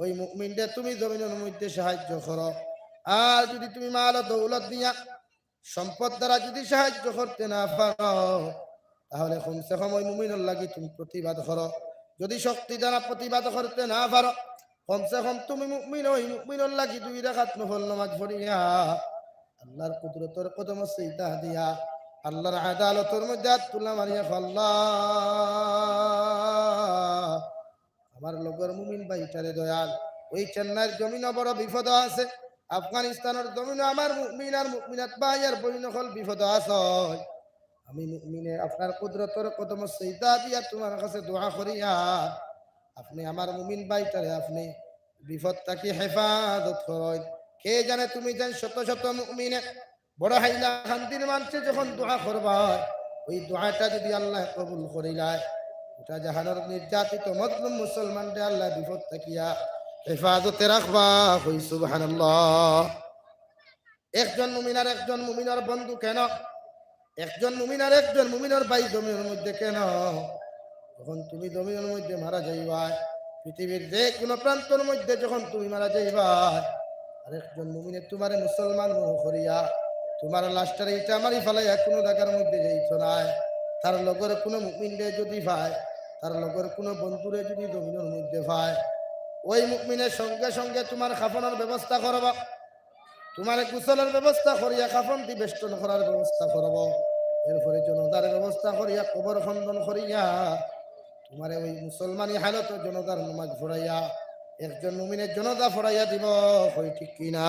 ওই মুমিনকে তুমি জমিনের মধ্যে সাহায্য করো। আর যদি তুমি মাল দৌলত দিয়া সম্পদ দ্বারা যদি সাহায্য করতে না পারো, তাহলে কমসে কম ওই মুমিনের লাগি তুমি প্রতিবাদ করো। যদি শক্তি দ্বারা প্রতিবাদ করতে না পারো, কমসে কম তুমি মুমিন ওই মুমিনের লাগি 2 রাকাত নফল নামাজ পড়িয়া আল্লাহর কুদরতের কদম সিজদা দিয়া আল্লাহর আদালতের মধ্যে হাত তুলা মারিয়া আল্লাহ আমার লগর মুমিন ভাইটারে দয়াল, ওই চেন্নাইয়ের জমিন বড় বিপদ আছে, আফগানিস্তানের জমিন আমার মুমিন আর মুমিনাত ভাই আর বইন হল বিপদ আছে, আমি মুমিনে আপনার কুদরতের কদম সিজদা দিয়া তোমার কাছে দোয়া করিয়া আপনি আমার মুমিন ভাইটারে আপনি বিপদ থেকে হেফাজত করেন। কে জানে তুমি যেন শত শত মুমিনে বড় হাইলা শান্তির মানুষে যখন দোয়া করবা, ওই দোয়াটা যদি আল্লাহ কবুল করিলায়, এটা জাহানের নির্যাতিত মজলুম মুসলমানদের আল্লাহ বিপদ থাকিয়া হেফাজতে রাখবা। হই সুবহানাল্লাহ। একজন মুমিন আর একজন মুমিনের বন্ধু কেন, একজন মুমিন আর একজন মুমিনের ভাই জমিনের মধ্যে কেন, যখন তুমি জমিনের মধ্যে মারা যাইবা, পৃথিবীর যে কোনো প্রান্তর মধ্যে যখন তুমি মারা যাইবা, আরেকজন মুমিনে তোমার মুসলমান মনে করিয়া তোমার লাশটারে এটা মারি ফেলাইয়া কোনো জায়গার মধ্যে যাইতো না, তার লগর কোনো মুমিনরে যদি পায়, তার লগর কোনো বন্ধুরে যদি জমিনের মধ্যে পায়, ওই মুমিনের সঙ্গে সঙ্গে তোমার খাফনের ব্যবস্থা করবা, তোমার গোসলের ব্যবস্থা করিয়া কাফন দি বেষ্টন করার ব্যবস্থা করব, এরপরে জনতার ব্যবস্থা করিয়া কবর খন্দন করিয়া তোমার ওই মুসলমানি হালত জনতার নামাজ পড়াইয়া একজন মুমিনের জনতা পড়াইয়া দিব। কই ঠিক কিনা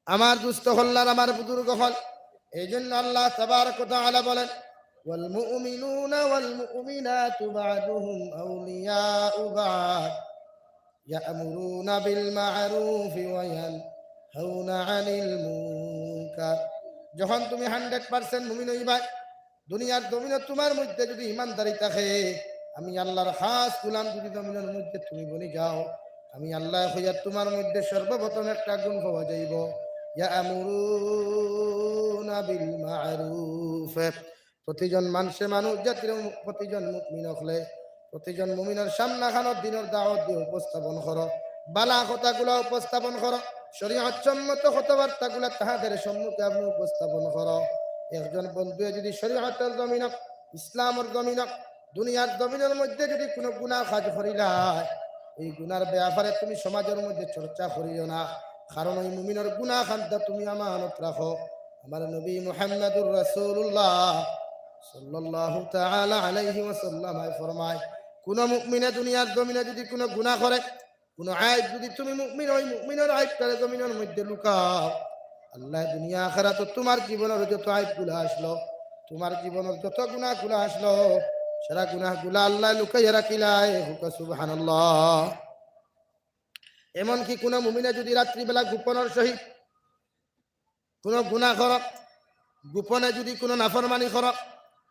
আমার দুস্থ হল্লার আমার বুজুর্গ হল। এই জন্য আল্লাহ তাবারক ওয়া তাআলা বলেন, ওয়াল মুমিনুনা ওয়াল মুমিনাতু বা'দুহুম আউলিয়াউ বা'দ ইয়া'মুরুনা বিল মা'রুফি ওয়া হাউনা আনিল মুনকার। যখন তুমি 100% মুমিন হইবা, দুনিয়ার জমিনে তোমার মধ্যে যদি ইমানদারি থাকে, আমি আল্লাহর খাস গোলাম যদি জমিনের মধ্যে তুমি বনি যাও, আমি আল্লাহ হইয়া তোমার মধ্যে সর্বপ্রথম একটা গুণ পাওয়া যাইব, ইয়া'মুরুনা বিল মা'রুফ। প্রতিজন মানুষ জাতির প্রতিজন মুমিন হলে প্রতিজন মুমিনের সামনাখানত দিনের দাওয়াত দিয়ে উপস্থাপন করো, বালা কথাগুলো উপস্থাপন করো, শরীয়ত সম্মত কথাবার্তাগুলো তাহাদের সম্মুখে আপনি উপস্থাপন করো। একজন বন্ধু যদি শরীয়তের জমিন, ইসলামের জমিন, দুনিয়ার জমিনের মধ্যে যদি কোনো গুনাহ কাজ করিলায়, এই গুনার ব্যাপারে তুমি সমাজের মধ্যে চর্চা করিও না, কারণ ওই মুমিনের গুনাহ খানটা তুমি আমানত রাখো। আমার নবী মুহাম্মদুর রাসূলুল্লাহ সাল্লাল্লাহু তাআলা আলাইহি ওয়াসাল্লাম ফরমায়, কোন মুমিনে দুনিয়ার জমিনে যদি কোনো গুনাহ করে, কোন আইব যদি তুমি মুমিন ওই মুমিনের আইবটারে জমিনের মধ্যে লুকাও, আল্লাহ দুনিয়া আখিরাত তোমার জীবনের যত আইবগুলো আসলো, তোমার জীবনের যত গুনাহগুলো আসলো, সারা গুনাহগুলো আল্লাহ লুকাইয়া রাখিলায়। হুকা সুবহানাল্লাহ। এমনকি কোনো মুমিনে যদি রাত্রিবেলা গোপনের সহিত কোনো গুনাহ কর, গোপনে যদি কোনো নাফরমানি কর,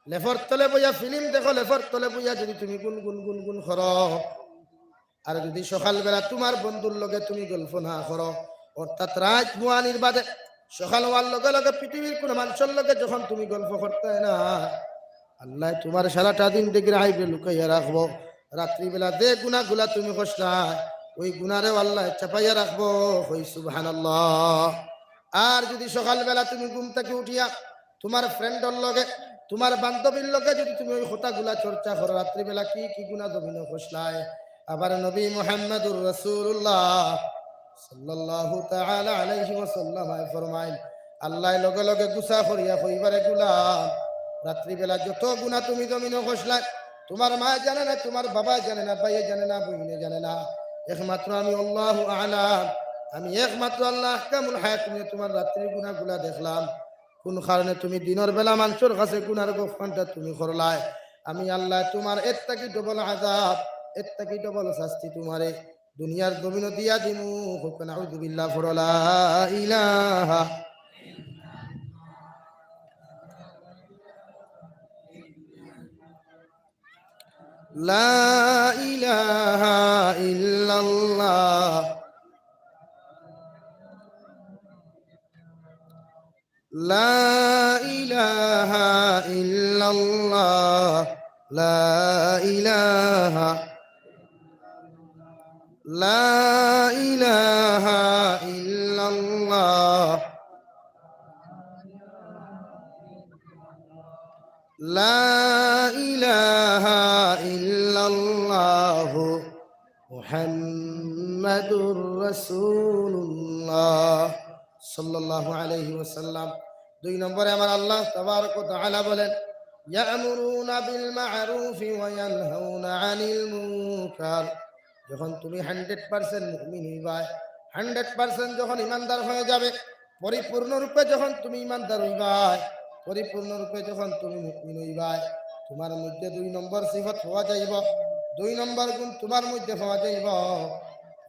লেফর তলে বইয়া ফিল্ম দেখো, লেফর তলে বইয়া যদি তুমি গুন গুন গুন গুন কর, আর যদি সকালবেলা তোমার বন্ধুর লগে তুমি গল্প না করো, অর্থাৎ রাত মুয়ানির বাদে সকাল হওয়ার লগে লগে পৃথিবীর কোনো মানুষের লগে যখন তুমি গল্প করতে না, আল্লাহ তোমার সারাটা দিন দেখে আইবে লুকাইয়া রাখবো। রাত্রিবেলা যে গুনাহগুলা তুমি করছা ওই গুনারেও আল্লাহ চাপাইয়া রাখবো। হই সুবহানাল্লাহ। আর যদি সকালবেলা তুমি ঘুম থেকে উঠিয়া তোমার ফ্রেন্ডর লগে তোমার বান্ধবীর লগে যদি তুমি ওই কথাগুলা চর্চা করো, রাত্রিবেলা কি কি গুনাহ দমিন খসলায়। আবার নবী মুহাম্মদুর রাসূলুল্লাহ সাল্লাল্লাহু তাআলা আলাইহি ওয়াসাল্লাম ফরমায়, আল্লাহ লগে লগে গুসা করিয়া কইবারে গুলাম, রাত্রিবেলা যত গুনাহ তুমি দমিন খসলায়, তোমার মা জানে না, তোমার বাবা জানে না, ভাই জানে না, বইনে জানে না, একমাত্র আমি আল্লাহু আ'লাম, আমি একমাত্র আল্লাহ আহকামুল হাকিম তোমার রাত্রির গুনাহগুলা দেখলাম। কোন কারণে তুমি দিনের বেলা মানুষের কাছে গুনার গোপনটা তুমি করলাই, আমি আল্লাহ তোমার এর থেকে ডবল আযাব, এর থেকে ডবল শাস্তি তোমারে দুনিয়ার জমিন দিয়া দিমু। হুকুম আউযু বিল্লাহ ফরলা ইলাহা লা ইলাহা ইল্লাল্লাহ লা ইলাহা ইল্লাল্লাহ লা ইলাহা লা ইলাহা ইল্লাল্লাহ লা ইলাহা ইল্লাল্লাহ মুহাম্মাদুর রাসূলুল্লাহ সাল্লাল্লাহু আলাইহি ওয়াসাল্লাম। 2 নম্বরে আমার আল্লাহ তাবারক ওয়া তাআলা বলেন, ইয়া'মুরুনা বিল মা'রুফি ওয়া ইয়ানহাউনা আনিল মুনকার। যখন তুমি 100% মুমিন হইবা, 100% যখন ইমানদার হয়ে যাবে, পরিপূর্ণরূপে যখন তুমি ইমানদার হইবা, পরিপূর্ণরূপে যখন তুমি মুমিন হইবা, তোমার মধ্যে 2 নম্বর সিফত হওয়া যাইব, 2 নম্বর গুণ তোমার মধ্যে হওয়া যাইব।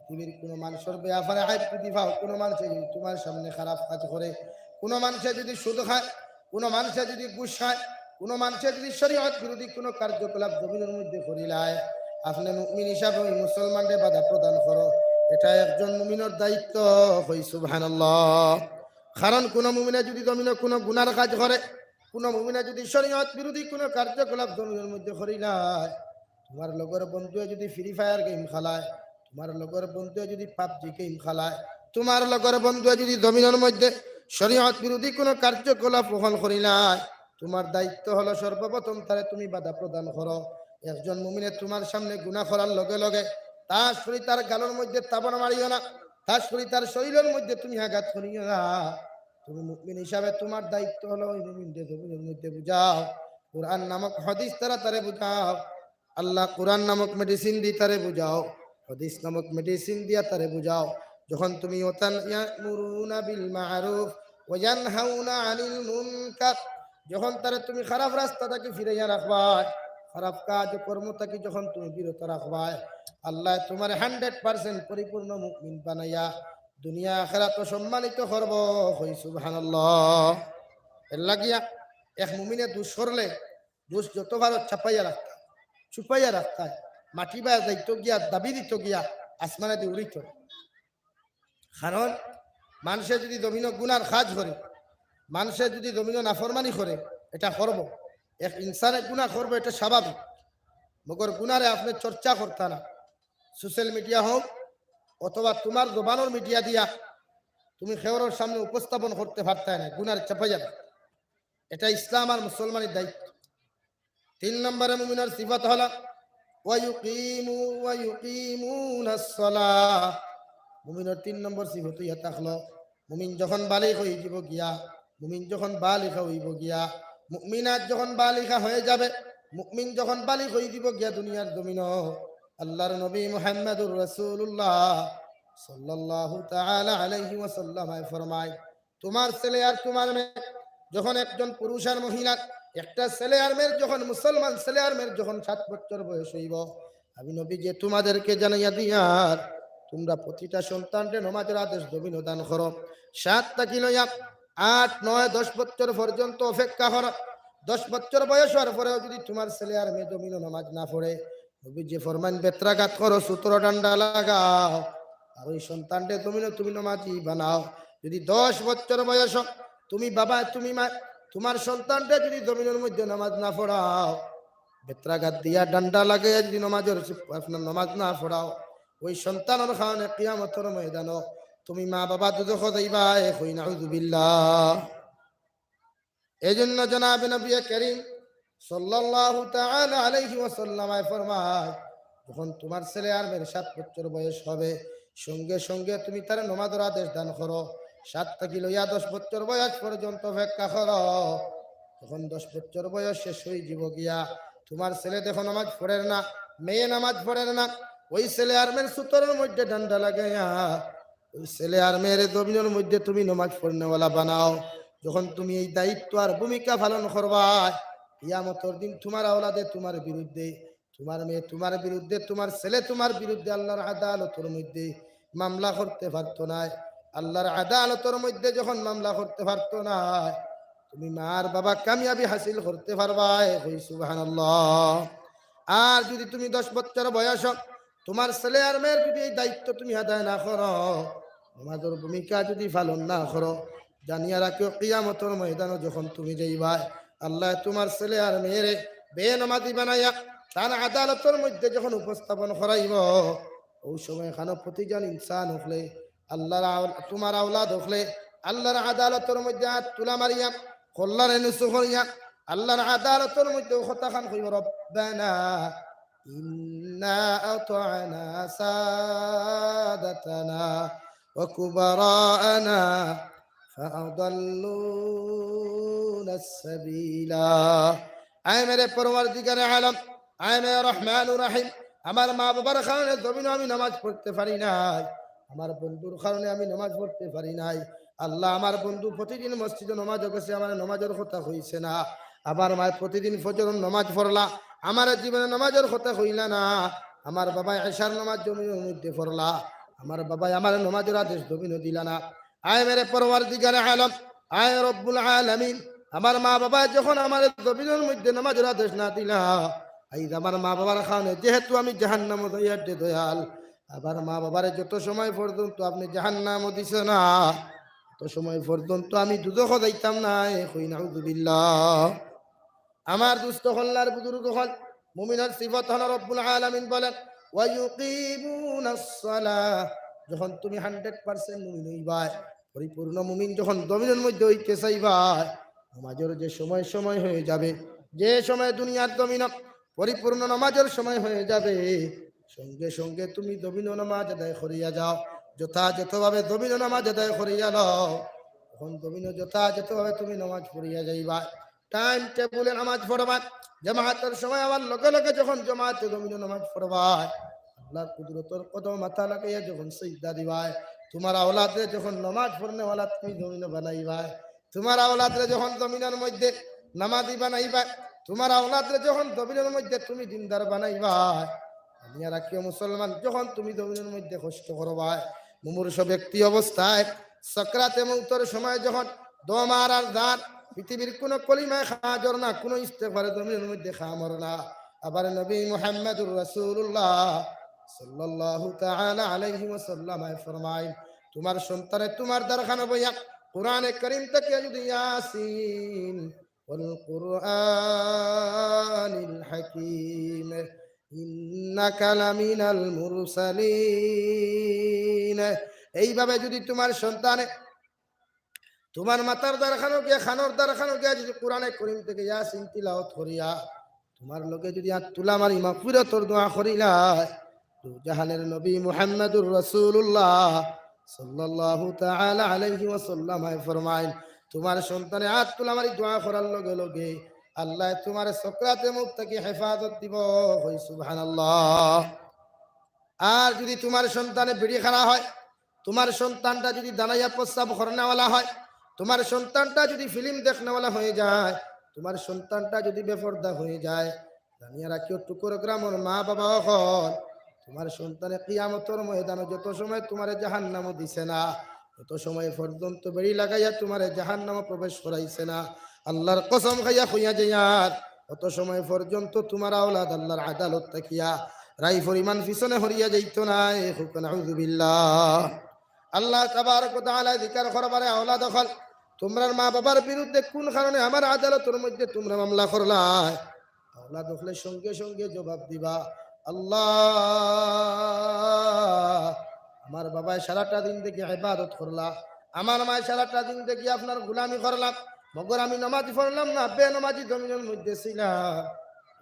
পৃথিবীর কোনো মানুষের ব্যাপারে আইব যদি পাও, কোনো মানুষে যদি তোমার সামনে খারাপ কাজ করে, কোনো মানুষে যদি সুদ খায়, কোনো মানুষে যদি ঘুষ খায়, কোনো মানুষে যদি শরীয়ত বিরোধী কোনো কার্যকলাপ জমিনের মধ্যে করিলায়, আপনি মুমিন হিসাবে ওই মুসলমানদের বাধা প্রদান করো, এটা একজন মুমিনের দায়িত্ব। হই সুবহানাল্লাহ। কারণ কোন মুমিনে যদি জমিনে কোনো গুনার কাজ করে, কোন মুমিনে যদি শরীয়ত বিরোধী কোনো কার্যকলাপ জমিনের মধ্যে করিলায়, তোমার লগর বন্ধু যদি ফ্রি ফায়ার গেম খেলায়, তোমার লগর বন্ধু যদি পাবজি গেম খেলায়, তোমার লগর বন্ধু যদি জমিনের মধ্যে শরীয়ত বিরোধী কোনো কার্যকলাপ গ্রহণ করিলায়, তোমার দায়িত্ব হলো সর্বপ্রথম তারে তুমি বাধা প্রদান করো। একজন মুমিনে তোমার সামনে গুনাহ করার লগে লগে তার শরীর তার গালের মধ্যে তাবড় মারিও না, তার শরীর তার শরীরের মধ্যে তুমি আঘাত করিও না। তুমি মুমিন হিসাবে তোমার দায়িত্ব হলো ওই মুমিনদের জমিনের মধ্যে বুঝাও, কোরআন নামক হাদিস তারা তারে বুঝাও। আল্লাহ কোরআন নামক মেডিসিন দিয়ে তারে বুঝাও, হাদিস নামক মেডিসিন দিয়া তারে বুঝাও। যখন তুমি ওয়াতান ইয়ামুরুনা বিল মা'রুফ ওয়া ইয়ানহাউনা আনিল মুনকার, যখন তারে তুমি খারাপ রাস্তা থেকে ফিরাইয়া রাখবা, খারাপ কাজ কর্ম থেকে যখন তুমি বিরত রাখবা, আল্লাহ তোমার 100% পরিপূর্ণ মুমিন বানাইয়া দুনিয়া আখিরাত সম্মানিত করব। হই সুবহানাল্লাহ। এর লাগিয়া এক মুমিনে দোষ করলে দোষ যতবার ছাপাইয়া রাখতা, ছুপাইয়া রাখতা, মাটি বা যাইত গিয়া দাবি দিত গিয়া আসমানে দিয়ে উড়িত। কারণ মানুষে যদি জমিন গুনার কাজ করে, মানুষে যদি জমিন নাফরমানি করে, এটা করব, এক ইনসানে গুনাহ করবো, এটা স্বাভাবিক। মগর গুনারে আপনি চর্চা করতা না, সোশ্যাল মিডিয়া হোক অথবা তোমার জবানোর মিডিয়া দিয়া তুমি খেওরের সামনে উপস্থাপন করতে পারতাই না, গুনার চাপা যাবে। এটা ইসলাম আর মুসলমানের দায়িত্ব। 3 নম্বরে মুমিনের সিফাত হলো ওয়া ইউকিমুনাস সালাহ। মুমিনের 3 নম্বর সিফত ইয়া থাকলো, মুমিন যখন বালিগ হইব গিয়া, মুমিন যখন বালিগা হইব গিয়া, মুমিনাত যখন বালিগা হয়ে যাবে, মুমিন যখন বালিগ হইব গিয়া দুনিয়ার জমিন, আল্লাহর নবী মুহাম্মদুর রাসূলুল্লাহ সাল্লাল্লাহু তাআলা আলাইহি ওয়াসাল্লাম ফরমায়, তোমার ছেলে আর তোমার মেয়ে যখন, একজন পুরুষ আর মহিলা, একটা ছেলে আর মেয়ের যখন, মুসলমান ছেলে আর মেয়ের যখন 7 বছর বয়স হইব, আমি নবী যে তোমাদেরকে জানাইয়া দিয়ার, তোমরা প্রতিটা সন্তানকে নামাজের আদেশ দমিন দান করো। 7 থেকে লইয়া 8, 9, 10 বছর পর্যন্ত অপেক্ষা করো। 10 বছর বয়স হওয়ার পরেও যদি তোমার ছেলে আর মেয়ে দমিন নামাজ না পড়ে, নবী যে ফরমান বেত্রাঘাত করো, সূত্র ডান্ডা লাগাও, আর ওই সন্তানকে তুমি নামাজি বানাও। যদি 10 বছর বয়স তুমি বাবা তুমি মা তোমার সন্তানটা যদি জমিনের মধ্যে নামাজ না পড়াও, বেত্রাঘাত দিয়া ডান্ডা লাগে, যদি আপনার নামাজ না পড়াও, ওই সন্তানের কারণে কিয়ামতের ময়দানে তুমি মা বাবা দুজখ যাইবা। কই নাউযুবিল্লাহ। এজন্য জনাবে নবী করিম সাল্লাল্লাহু তাআলা আলাইহি ওয়াসাল্লাম ফরমায়, যখন তোমার ছেলে আর মেয়ের 7 বছর বয়স হবে, সঙ্গে সঙ্গে তুমি তার নামাজের আদেশ দান করো। 7 থেকে লইয়া 10 বছর বয়স পর্যন্ত অপেক্ষা করো। যখন 10 বছর বয়স শেষ হয়ে যাব গিয়া, তোমার ছেলে দেখো নামাজ পড়ে না, মেয়ে নামাজ পড়ে না, ওই ছেলে আর মেয়ের সুতরের মধ্যে ডান্ডা লাগাইয়া ওই ছেলে আর মেয়ের জমিনের মধ্যে তুমি নামাজ পড়নেওয়ালা বানাও। যখন তুমি এই দায়িত্ব আর ভূমিকা পালন করবা, কিয়ামতের দিন তোমার আওলাদে তোমার বিরুদ্ধে, তোমার মেয়ে তোমার বিরুদ্ধে, তোমার ছেলে তোমার বিরুদ্ধে আল্লাহর আদালতের মধ্যে মামলা করতে পারতো না। আল্লাহর আদালতের মধ্যে যখন মামলা করতে পারতো না, তুমি মার বাবা কামিয়াবি হাসিল করতে পারবা। সুবহানাল্লাহ। আর যদি তুমি 10 বছর বয়স, তোমার ছেলে আর মেয়ের যদি এই দায়িত্ব তুমি আদায় না করো, নামাজের ভূমিকা যদি পালন না করো, জানিয়া রাখিও কিয়ামতের ময়দানে যখন তুমি যাইবা, আল্লাহ তোমার ছেলে আর মেয়ের বেনামাজি বানাইয়া তার আদালতের মধ্যে যখন উপস্থাপন করাইব, ওই সময় এখানে প্রতিজন ইনসান হলে আল্লাহর তোমার আওলাদ হলে আল্লাহর আদালতের মধ্যে হাত তুলা মারিয়া কল্লারে নুসু করিয়া আল্লাহর আদালতের মধ্যে কথা খান কইব, রব্বানা ইন্না আতা'না সাদাতানা ওয়া কুবারানা ফাআদাল্লুনা সাবিলা। আয় মেরে পরওয়ারদিগারে আলম, আয় মেরে রহমানুর রহিম, আমার মা বাবার কারণে জমিনে আমি নামাজ পড়তে পারি নাই, আমার বন্ধুর কারণে আমি নামাজ পড়তে পারি নাই। আল্লাহ, আমার বন্ধু প্রতিদিন মসজিদে নামাজ গেছে, আমার নামাজের কথা হইছে না। আমার মা প্রতিদিন ফজর নামাজ পড়লা, আমার জীবনে নামাজের কথা হইলা না। আমার বাবা এশার নামাজ জমিনের মধ্যে পড়লা, আমার বাবা আমার নামাজের আদেশ জমিনে দিলা না। আয় মেরে পরওয়ারদিগারে আলম, আয় রব্বুল আলামিন, আমার মা বাবা যখন আমার জমিনের মধ্যে নামাজের আদেশ না দিলা, এই আমার মা বাবার কারণে যেহেতু আমি জাহান্নামে যাইতে দয়াল, আবার মা বাবার যত সময় পর্যন্ত আপনি জাহান্নামে দিছে না, তত সময় পর্যন্ত আমি দুজখ যাইতাম না। কই নাউযুবিল্লাহ। আমার দুস্থ হল্লার বুজুর্গ হল মুমিনের সিফত হল রব্বুল আলামিন বলেন, ওয়া ইউকিমুনাস সালাহ, যখন তুমি 100% মুমিন হইবা, পরিপূর্ণ মুমিন যখন জমিনের মধ্যে হইতে চাইবা, নামাজের যে সময় হয়ে যাবে, যে সময় দুনিয়ার জমিন পরিপূর্ণ নামাজের সময় হয়ে যাবে, সঙ্গে সঙ্গে তুমি জমিন নামাজ আদায় করিয়া যাও। যথাযথভাবে জমিন নামাজ আদায় করিয়া নাও, তখন জমিন যথাযথভাবে তুমি নামাজ পড়িয়া যাইবা। টাইম টেবুলে নামাজ পড়বা, জামাতের সময় আমার লগে লগে যখন জামাতে জমিন নামাজ পড়বা, আল্লাহর কুদরতের কদম মাথা লাগাইয়া যখন সিজদা দিবা, তোমার আওলাদে যখন নামাজ পড়নে ওয়ালা তুমি জমিন বানাইবা, তোমার আওলাদে যখন জমিনের মধ্যে নামাজি বানাইবা, তোমার আওলাদে যখন জমিনের মধ্যে তুমি দিনদার বানাইবা, জানিয়া রাখিও মুসলমান, যখন তুমি জমিনের মধ্যে কষ্ট করবা, মুমূর্ষ ব্যক্তি অবস্থায় সাকরাতে মউতের সময় যখন দমার আর দান, পৃথিবীর কোন কলিমায় খাজর না, কোন ইস্তেগফারে জমিনের মধ্যে খামর না। আবার নবী মুহাম্মদুর রাসূলুল্লাহ সাল্লাল্লাহু তাআলা আলাইহি ওয়াসাল্লাম ফরমায়, তোমার সন্তানে তোমার দরখানে বইয়া কোরআনে কারীম থেকে যদি ইয়াসিন ওয়াল কুরআনিল হাকীম ইন্নাকা লামিনাল মুরসালিন, এইভাবে যদি তোমার সন্তানে তোমার মাতার দ্বারখানো গিয়া খানোর দ্বারখানো গিয়া যদি কোরআনে কারীম থেকে ইয়াসিন তিলাওয়াত করিয়া তোমার লগে যদি হাত তুলা মারি মাগফিরাতের দোয়া করিলা, তো জাহানের নবী মুহাম্মদুর রাসূলুল্লাহ সাল্লাল্লাহু তাআলা আলাইহি ওয়াসাল্লাম ফরমায়, তোমার সন্তানে হাত তুলা মারি দোয়া করার লগে লগে আল্লাহ তোমার সাকরাতে মউত থেকে হেফাজত দিব। কই সুবহানাল্লাহ। আর যদি তোমার সন্তানে বিড়িখানা হয়, তোমার সন্তানটা যদি দানাইয়া প্রস্রাব করনেওয়ালা হয়, তোমার সন্তানটা যদি ফিল্ম দেখনেওয়ালা হয়ে যায়, তোমার সন্তানটা যদি বেপরদা হয়ে যায়, জানিয়া রাখিও টুকুর গ্রামের মা বাবা হন, তোমার সন্তানে কিয়ামতের ময়দানে যত সময় তোমারে জাহান্নাম দিছে না, তত সময় পর্যন্ত বেড়ি লাগাইয়া তোমারে জাহান্নাম প্রবেশ করাইছে না, আল্লাহর কসম খাইয়া খুইয়া যাইয়ার অত সময় পর্যন্ত তোমার আওলাদ আল্লাহর আদালত তাকিয়া রাই পরিমাণ পিছনে হরিয়া যাইত না। নাউযুবিল্লাহ। আল্লাহ তাবারক ওয়া তাআলা জিকির করবারে আওলাদ হল তোমরার মা বাবার বিরুদ্ধে কোন কারণে আমার আদালতের মধ্যে তোমরা মামলা করলা, আওলাদ হলে সঙ্গে সঙ্গে জবাব দিবা, আল্লাহ আমার বাবায় সারাটা দিন থেকে ইবাদত করলা, আমার মায় সারাটা দিন থেকে আপনার গোলামি করলাম, মগর আমি নামাজ পড়লাম না, বেনামাজি জমিনের মধ্যে ছিলাম,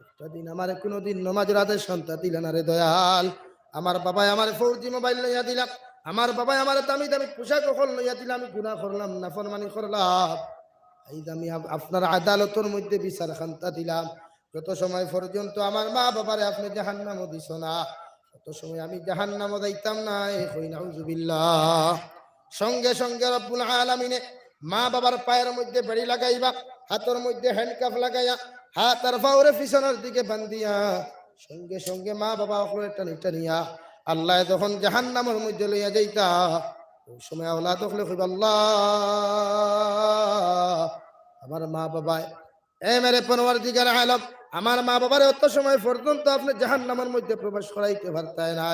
একটা দিন আমার কোনোদিন নামাজের আদেশ সন্তান দিল না রে দয়াল। আমার বাবায় আমার ফৌজি মোবাইল লইয়া দিলাম, আমার বাবাই আমার দামি দামি পোশাক কখন লইয়া দিলাম, আমি গুনাহ করলাম না ফরমানি করলাম, এই আমি আপনার আদালতের মধ্যে বিচার খান্তা দিলাম, যত সময় পর্যন্ত আমার মা বাবারে আপনি জাহান্নামও দিছ না, তত সময় আমি জাহান্নামও যাইতাম না। কই নাউযুবিল্লাহ। সঙ্গে সঙ্গে রব্বুল আলামিনে মা বাবার পায়ের মধ্যে বেড়ি লাগাইবা, হাতের মধ্যে হ্যান্ডকাফ লাগাইয়া হাত আর পাওরে পিছনের দিকে বান্ধিয়া সঙ্গে সঙ্গে মা বাবা ওপরে টানিয়া আল্লাহ যখন জাহান্নামের মধ্যে লইয়া যাইতা, ওই সময় আওলাদ হলে কইবা, আল্লাহ আমার মা বাবায় এ মেরে পরওয়ারদিগার আলম আমার মা বাবার অত সময় পর্যন্ত আপনি জাহান্নামের মধ্যে প্রবেশ করাইতে পারতাই না,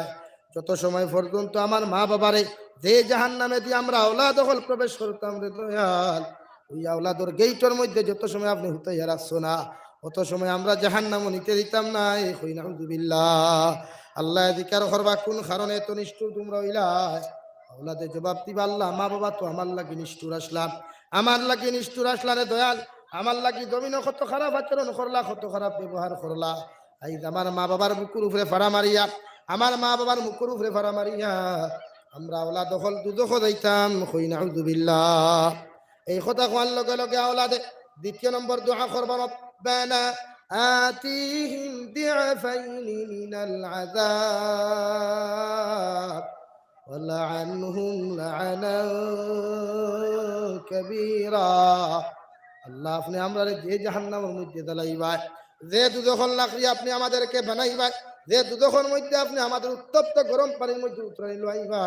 যত সময় পর্যন্ত আমার মা বাবারে যে জাহান্নামে দিয়ে আমরা আওলাদ হল প্রবেশ করতাম রে দয়াল, ওই আওলাদর গেইটের মধ্যে যত সময় আপনি হুতাইয়া রাখছো না, অত সময় আমরা জাহান্নামও নিতে দিতাম না। কই নাউযুবিল্লাহ। আল্লাহ জিকির করবা কোন কারণে এত নিষ্ঠুর তোমরা হইলা, আওলাদে জবাব দিবা, আল্লাহ মা বাবা তো আমার লাগি নিষ্ঠুর আসলাম, আমার লাগি নিষ্ঠুর আসলা রে দয়াল, আমার লাগি জমিনে কত খারাপ আচরণ করলা, কত খারাপ ব্যবহার করলা, এই আমার মা বাবার মুখের উপরে ফাড়া মারিয়া, আমার মা বাবার মুখের উপরে ফাড়া মারিয়া আমরা আওলাদ হল দুদখ যাইতাম। কই নাউযুবিল্লাহ। এই কথা কোয়ার লগে লগে আওলাদে দ্বিতীয় নম্বর দোয়া করবা, রব্বানা আতিহিম দিআফাইনি মিনাল আযাব ওয়ালআনহুম লা'নান কাবীরা। আল্লাহ আপনি আমরা যে জাহান্নামের মধ্যে দালাইবা, যে দুদখল লাকড়ি আপনি আমাদেরকে বানাইবা, যে দুদখের মধ্যে আপনি আমাদের উত্তপ্ত গরম পানির মধ্যে উতরাই লইবা,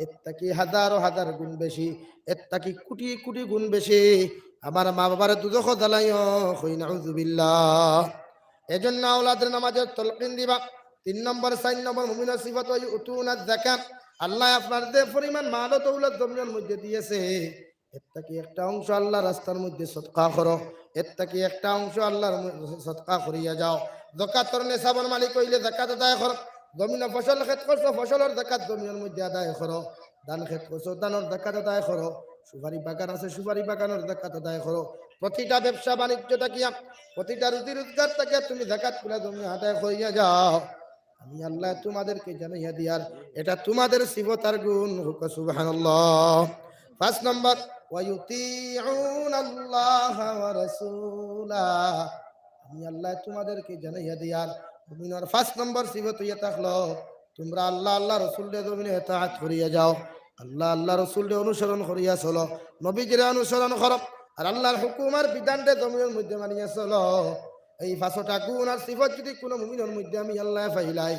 এর থেকে হাজার হাজার গুণ বেশি, এর থেকে কোটি কোটি গুণ বেশি আমার মা বাবার দুদখ দালাইও। কই নাউযুবিল্লাহ। এজন্য আওলাদের নামাজের তলকিন দিবা। 3 নম্বর 4 নম্বর মুমিনের সিফাত ওই উতুনাজ যাকাত। আল্লাহ আপনার যে পরিমাণ মাল ও দৌলত জমিনের মধ্যে দিয়েছে, এর থেকে একটা অংশ আল্লাহ রাস্তার মধ্যে সদকা করো, এর থেকে একটা অংশ আল্লাহর সদকা করিয়া যাও। যাকাতের নিসাবের মালিক হইলে যাকাত আদায় করো, জমিনে ফসল ক্ষেত করছো ফসলের যাকাত জমিনের মধ্যে আদায় করো, ধান ক্ষেত করছো ধানের যাকাত আদায় করো, সুপারি বাগান আছে সুপারি বাগানের যাকাত আদায় করো, প্রতিটা ব্যবসা বাণিজ্য থাকিয়া প্রতিটা রুজি রোজগার থাকিয়া তুমি যাকাত পুরা জমি আদায় করিয়া যাও। আমি আল্লাহ তোমাদেরকে জানাইয়া দিয়ার এটা তোমাদের সিফত আর গুণ। সুবহানাল্লাহ। 5 নম্বর ওয়ায়ুতিউনাল্লাহ ওয়া রাসূলাহ। আমি আল্লাহ তোমাদেরকে জানাইয়া দিয়ার মুমিনের 5 নম্বর সিফত হইয়া থাকলো তোমরা আল্লাহ আল্লাহ রাসূলের জমিনে ইতাআত করিয়া যাও, আল্লাহ আল্লাহ রাসূলের অনুসরণ করিয়া চলো, নবীজির অনুসরণ করো আর আল্লাহর হুকুম আর বিধানকে জমিনের মধ্যে মানিয়া চলো। এই 5টা গুণ আর সিফত যদি কোনো মুমিনের মধ্যে আমি আল্লাহ পাইলাই,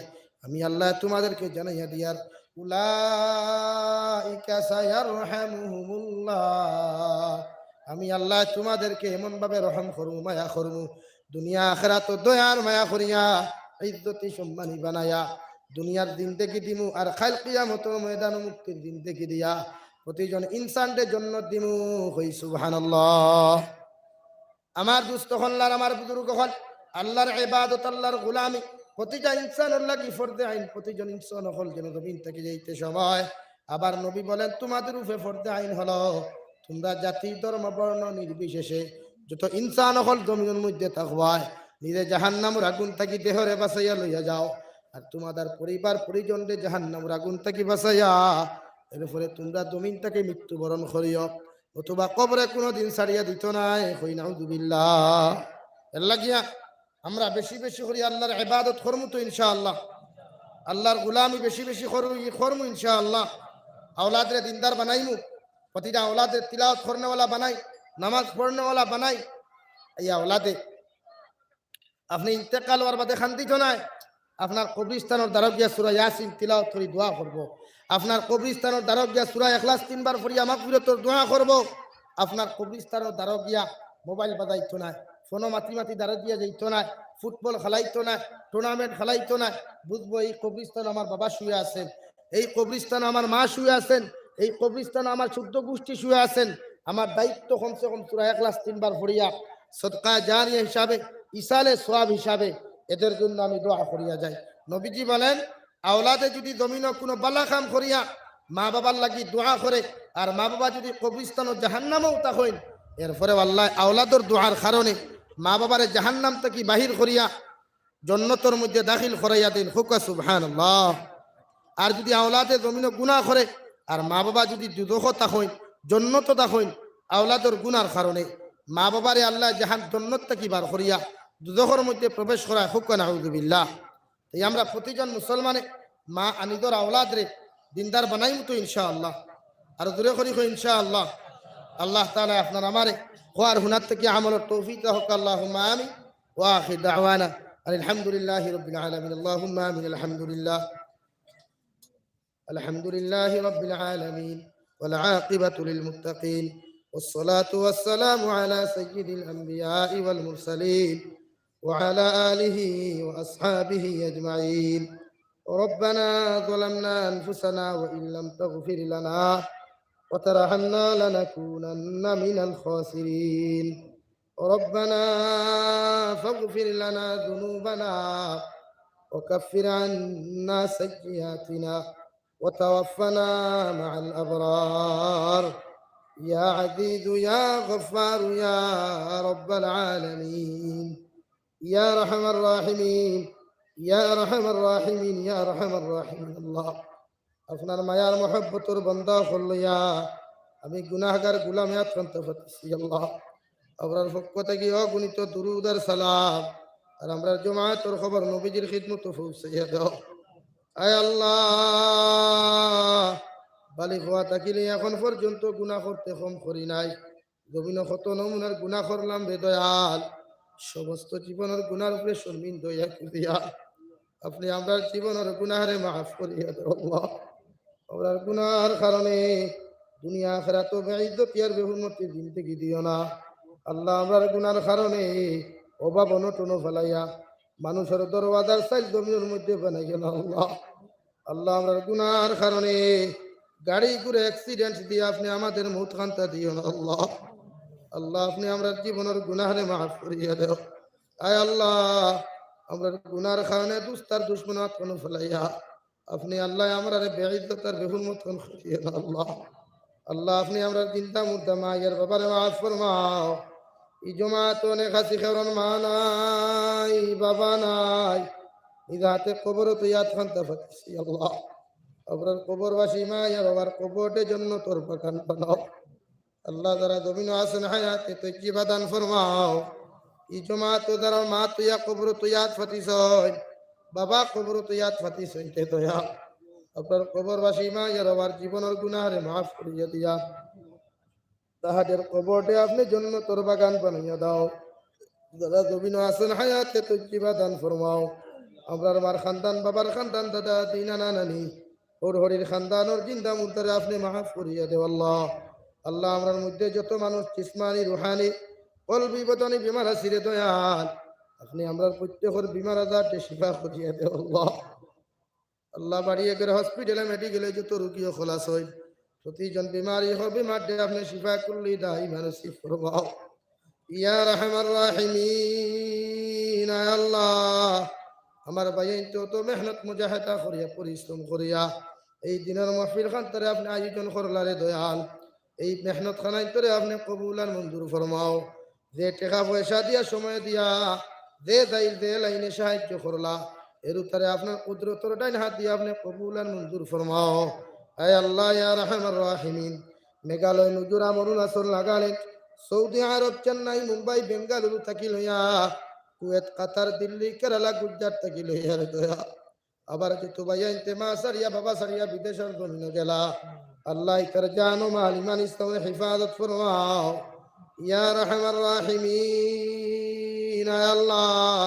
আমি আল্লাহ তোমাদেরকে জানাইয়া দিয়ার উলাইকা সায়ারহামুহুমুল্লাহ। আমি আল্লাহ তোমাদেরকে এমন ভাবে রহম করবো মায়া করবো, দুনিয়া আখিরাত দয়ার মায়া করিয়া ইজ্জতি সম্মানী বানায়া দুনিয়ার দিন থেকে দিমু আর কাল কিয়ামতের ময়দানে মুক্তির দিন থেকে দিয়া প্রতিজন ইনসানদের জন্য দিমু। হই সুবহানাল্লাহ। আমার দুস্থ হল্লার আমার বুজুর্গ হল আল্লাহর ইবাদত আল্লাহর গোলামি প্রতিটা ইনসানের লাগি ফরদে আইন, প্রতিজন ইনসান হল যেন জমিন থেকে যাইতে সময়। আবার নবী বলেন তোমাদের উপরে ফরদে আইন হলো তোমরা জাতি ধর্ম বর্ণ নির্বিশেষে যত ইনসান হল জমিনের মধ্যে থাকবায় নিজে জাহান্নামের আগুন থাকি দেহরে বাঁচাইয়া লইয়া যাও, আর তোমাদের পরিবার পরিজনরে জাহান্নামের আগুন থাকি বাঁচাইয়া এরপরে তোমরা জমিন থেকে মৃত্যুবরণ করিও, অথবা কবরে কোনোদিন ছাড়িয়া দিত নাই। কই নাউযুবিল্লাহ। এর লাগিয়া আমরা বেশি বেশি করি আল্লাহর ইবাদত করমু তো ইনশাআল্লাহ, আল্লাহর গোলামি বেশি বেশি করমু ইনশাআল্লাহ। আওলাদরে দিনদার বানাইমু, প্রতিটা আওলাদে তিলাওয়াত করনেওয়ালা বানাই, নামাজ পড়নেওয়ালা বানাই। এই আওলাদে আপনি ইন্তেকাল হওয়ার বাদে খান্তি তো নাই, আপনার কবরিস্তানের দ্বারক গিয়া সূরা ইয়াসিন তিলাওয়াত করি দোয়া করব। আপনার কবরিস্তানের দ্বারক গিয়া সূরা ইখলাস 3 বার পড়িয়া মাগফিরাতের দোয়া করব। আপনার কবরিস্তানের দ্বারক গিয়া মোবাইল বাজাইতো না, ফোন মাতি মাতি দ্বারা দিয়া যাইতো না, ফুটবল খেলাইতো না, টুর্নামেন্ট খেলাইতো না। বুঝবো এই কবরিস্তান আমার বাবা শুয়ে আছেন, এই কবরিস্তান আমার মা শুয়ে আছেন, এই কবরিস্তান আমার 14 গোষ্ঠী শুয়ে আছেন। আমার দায়িত্ব কমসে কম সূরা ইখলাস 3 বার পড়িয়া সদকা জারিয়া হিসাবে, ইসালে সওয়াব হিসাবে এদের জন্য আমি দোয়া করিয়া যাই। নবীজি বলেন আওলাদে যদি জমিন কোনো বালা কাম করিয়া মা বাবার লাগি দোয়া করে, আর মা বাবা যদি কবরিস্তান ও জাহান্নামেও তা হইন, এরপরে আল্লাহ আওলাদর দোয়ার কারণে মা বাবারে জাহান্নাম থেকে বাহির করিয়া জান্নাতের মধ্যে দাখিল করাইয়া দেন। হুকা সুবহানাল্লাহ। আর যদি আওলাদে জমিন গুনাহ করে আর মা বাবা যদি দুদখ তা হইন, জান্নাত তা হইন, আওলাদর গুনার কারণে মা বাবারে আল্লাহ জান্নাত থেকে বার করিয়া দুদখের মধ্যে প্রবেশ করায়। হুকা নাউযুবিল্লাহ। এই আমরা প্রতিজন মুসলমানে মা আনিদর আওলাদ রে দিনদার বানাইম তো ইনশাআল্লাহ। আর দূরে করি ইনশাআল্লাহ। আল্লাহ তাআলা আপনার আমারে কোয়ার হুনার থেকে আমলের তৌফিক হোক। আল্লাহুম্মা আমিন। ওয়া আখির দাওয়ানা আলহামদুলিল্লাহি রাব্বিল আলামিন। আল্লাহুম্মা আমিন। আলহামদুলিল্লাহ। আলহামদুলিল্লাহি রাব্বিল আলামিন ওয়াল আকিবাতু লিল মুত্তাকিন والصلاة والسلام على سيد الأنبياء والمرسلين وعلى آله وأصحابه أجمعين. ربنا ظلمنا أنفسنا وإن لم تغفر لنا وترحمنا لنكونن من الخاسرين. ربنا فاغفر لنا ذنوبنا وكفر عنا سيئاتنا وتوفنا مع الأبرار. يا عزيز يا غفار يا رب العالمين يا أرحم الراحمين يا أرحم الراحمين يا أرحم الراحمين. الله আপনার মায়ার মহব্বতের বান্দা হইয়া আমি গুনাহগার গোলামিয়াত করতে পারতেছি। আল্লাহ আপনার পক্ষ থেকে অগণিত দুরূদ আর সালাম আর আমরা জামাতের খবর নবীজির খিদমতে পৌঁছাইয়া দাও। আয় আল্লাহ বালিগ হওয়া থাকিলে এখন পর্যন্ত গুনাহ করতে কম করি নাই। জমিন কত নমুনার গুনাহ করলাম রে দয়াল। সমস্ত জীবনের গুনার উপরে শর্মিন্দা হইয়া করিয়া আপনি আমরা জীবনের গুনাহরে মাফ করিয়া দাও। আল্লাহ আপনার গুনার কারণে দুনিয়া আখিরাত বেইজ্জতি আর বেহুরমতির জিন্দেগি দিও না। আল্লাহ আমরার গুনার কারণে অভাব অনটন ফেলাইয়া মানুষের দরওয়াজার সাইল জমিনের মধ্যে বানাইয়া না। আল্লাহ আল্লাহ আমরার গুনার কারণে গাড়ি ঘুরে অ্যাক্সিডেন্ট দিয়ে আপনি আমাদের মৌত খান্তা দিও না। আল্লাহ আল্লাহ আপনি আমরা জীবনের গুনাহরে মাফ করিয়া দেও। আয় আল্লাহ আমরার গুনার কারণে দুস্তার দুশ্মনাত কোন ফেলাইয়া আপনি আল্লাহ আমরা বেইজ্জত আর বেহুরমত কোন করিয়া না। আল্লাহ আল্লাহ আপনি আমরা চিন্তা মুদ্দা মায়ের ব্যাপারে মাফ ফরমাও। এই জমাত অনেক হাসি খেরন মা নাই বাবা নাই, ইদাতে কবর তো ইয়াদ খান্তা পাচ্ছি। আল্লাহ আপনার কবরবাসী মা ইয়া বাবার কবরের জন্য তোর বাগান বানাও। আল্লাহ যারা জমিন আছেন হায়াতে তো কি বাদান ফরমাও। এই জমাত যারা মা তো ইয়া কবর তো ইয়াদ ফাতিস, বাবা কবর তো ইয়াদ ফাতিস হইতে দয়া আপনার কবরবাসী মা ইয়া বাবার জীবনের গুনাহরে মাফ করিয়া দিয়া তাহাদের কবরে আপনি জন্য তোর বাগান বানাইয়া দাও। যারা জমিন আছেন হায়াতে তো কি বাদান ফরমাও। আমরার মার খানদান বাবার খানদান দাদা দিনা নানি ওর হরির খানদান ওর জিন্দা মুর্দারে আপনি মাফ করিয়া দেও। আল্লাহ আল্লাহ আমরার মধ্যে যত মানুষ জিসমানি রুহানি কলবি বদনি বিমার আসিরে দয়াল আপনি আমরার প্রত্যেকের বিমার আজারকে শিফা করিয়া দেও। আল্লাহ আল্লাহ বাড়িয়ে করে হসপিটালে মেডিকেলে যত রুগীও খোলাস হয় প্রতিজন বিমারি হবে মাঠে আপনি শিফা করলি দাই মানুষই ফরমাও। ইয়া রাহমার রাহিমিন আল্লাহ আমার ভাই তো মেহনত মুজাহিদা করিয়া পরিশ্রম করিয়া এই দিনের মাহফিল খানতারে আপনি আয়োজন করলারে দয়াল এই মেহনত খানাই তোরে আপনি কবুল আর মঞ্জুর ফরমাও। যে টাকা পয়সা দিয়া সময় দিয়া যে দাইল দে লাইনে সাহায্য করলা এর উত্তরে আপনার কুদরতর ডাইন হাত দিয়ে আপনি কবুল আর মঞ্জুর ফরমাও। আয় আল্লাহ ইয়া রাহমার রাহিমিন মেঘালয় মিজোরাম অরুণাচল নাগাল্যান্ড সৌদি আরব চেন্নাই মুম্বাই বেঙ্গালুরু থাকি লইয়া কুয়েত কাতার দিল্লি কেরালা গুজরাট থাকি লইয়া দয়া আবার যেহেতু ভাইয়া ইন্তেমা সারিয়া বাবা সারিয়া বিদেশের জন্য গেলা আল্লাহ ইতার জানো মাল ইমান ইসলামের হিফাজত ফরমাও। ইয়া রাহমার রাহিমিন আল্লাহ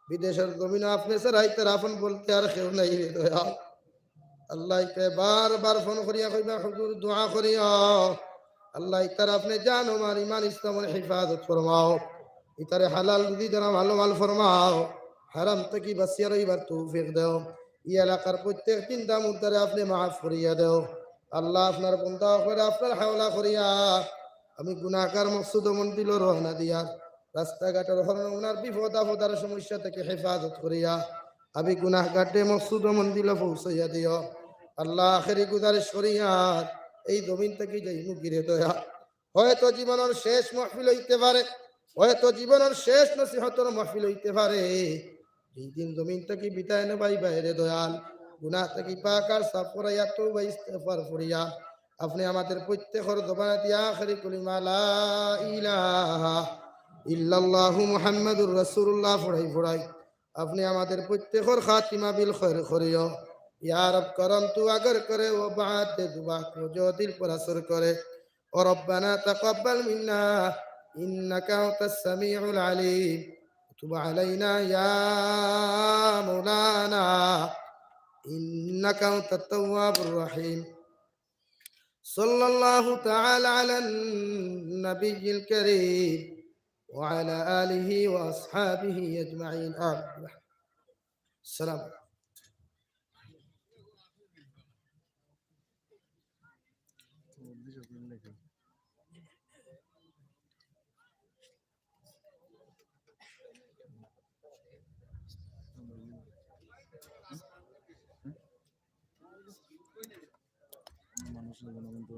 বিদেশের জমিনে আপনি ছাড়াই তার আপন বলতে আর কেউ নাই রে দয়াল। আল্লাহকে বারবার ফোন করিয়া কইবা হুজুর দোয়া করিয়া আল্লাহ ইতার আপনি জান আমার ইমান ইসলামের হেফাজত ফরমাও, ইতারে হালাল রুজি দ্বারা ভালো মাল ফরমাও, হারাম থেকে বাঁচিয়া রইবার তৌফিক দেও। ই এলাকার প্রত্যেক চিন্তা মুদ্দারে আপনি মাফ করিয়া দেও। আল্লাহ আপনার বন্ধা করে আপনার হাওলা করিয়া আমি গুনাহগার মকসুদ মন্দির রওনা দিয়া রাস্তাঘাটের ওনার বিপদ আপদার সমস্যা থেকে হেফাজত করিয়া আমি গুনাহগারে মকসুদ মন্দির পৌঁছাইয়া দিও। আল্লাহ আখেরি গুজারিশ করিয়া এই জমিন থেকে যাই মুগিরে দয়া। হয়তো জীবনের শেষ মাহফিল হইতে পারে, হয়তো জীবনের শেষ নসিহতের মাহফিল হইতে পারে। এই দিন জমিন থেকে বিদায় নেবাই বাইরে দয়াল গুনাহ থেকে পাক আর সাফ করাইয়া তওবা ইস্তেগফার করিয়া আপনি আমাদের প্রত্যেকের জবানে দিয়া আখেরি কলিমা লা ইলাহা ইল্লাল্লাহু মুহাম্মাদুর রাসূলুল্লাহ পড়াই পড়াই আপনি আমাদের প্রত্যেকের খাতিমা বিল খৈর করিও। ইয়া রব করম তু अगर करे वो बात दे दुआ को जो दिल पर असर करे और रब्बना तकब्बल मिन्ना इन्नका अंतस समीउल अलीम तुब अलैना या मौलाना इन्नका अंतत तव्वाबुर रहीम सल्लल्लाहु तआला अला नबिय्यिल करीम وعلى آله وأصحابه أجمعين آمين السلام মানুষের জন্য কিন্তু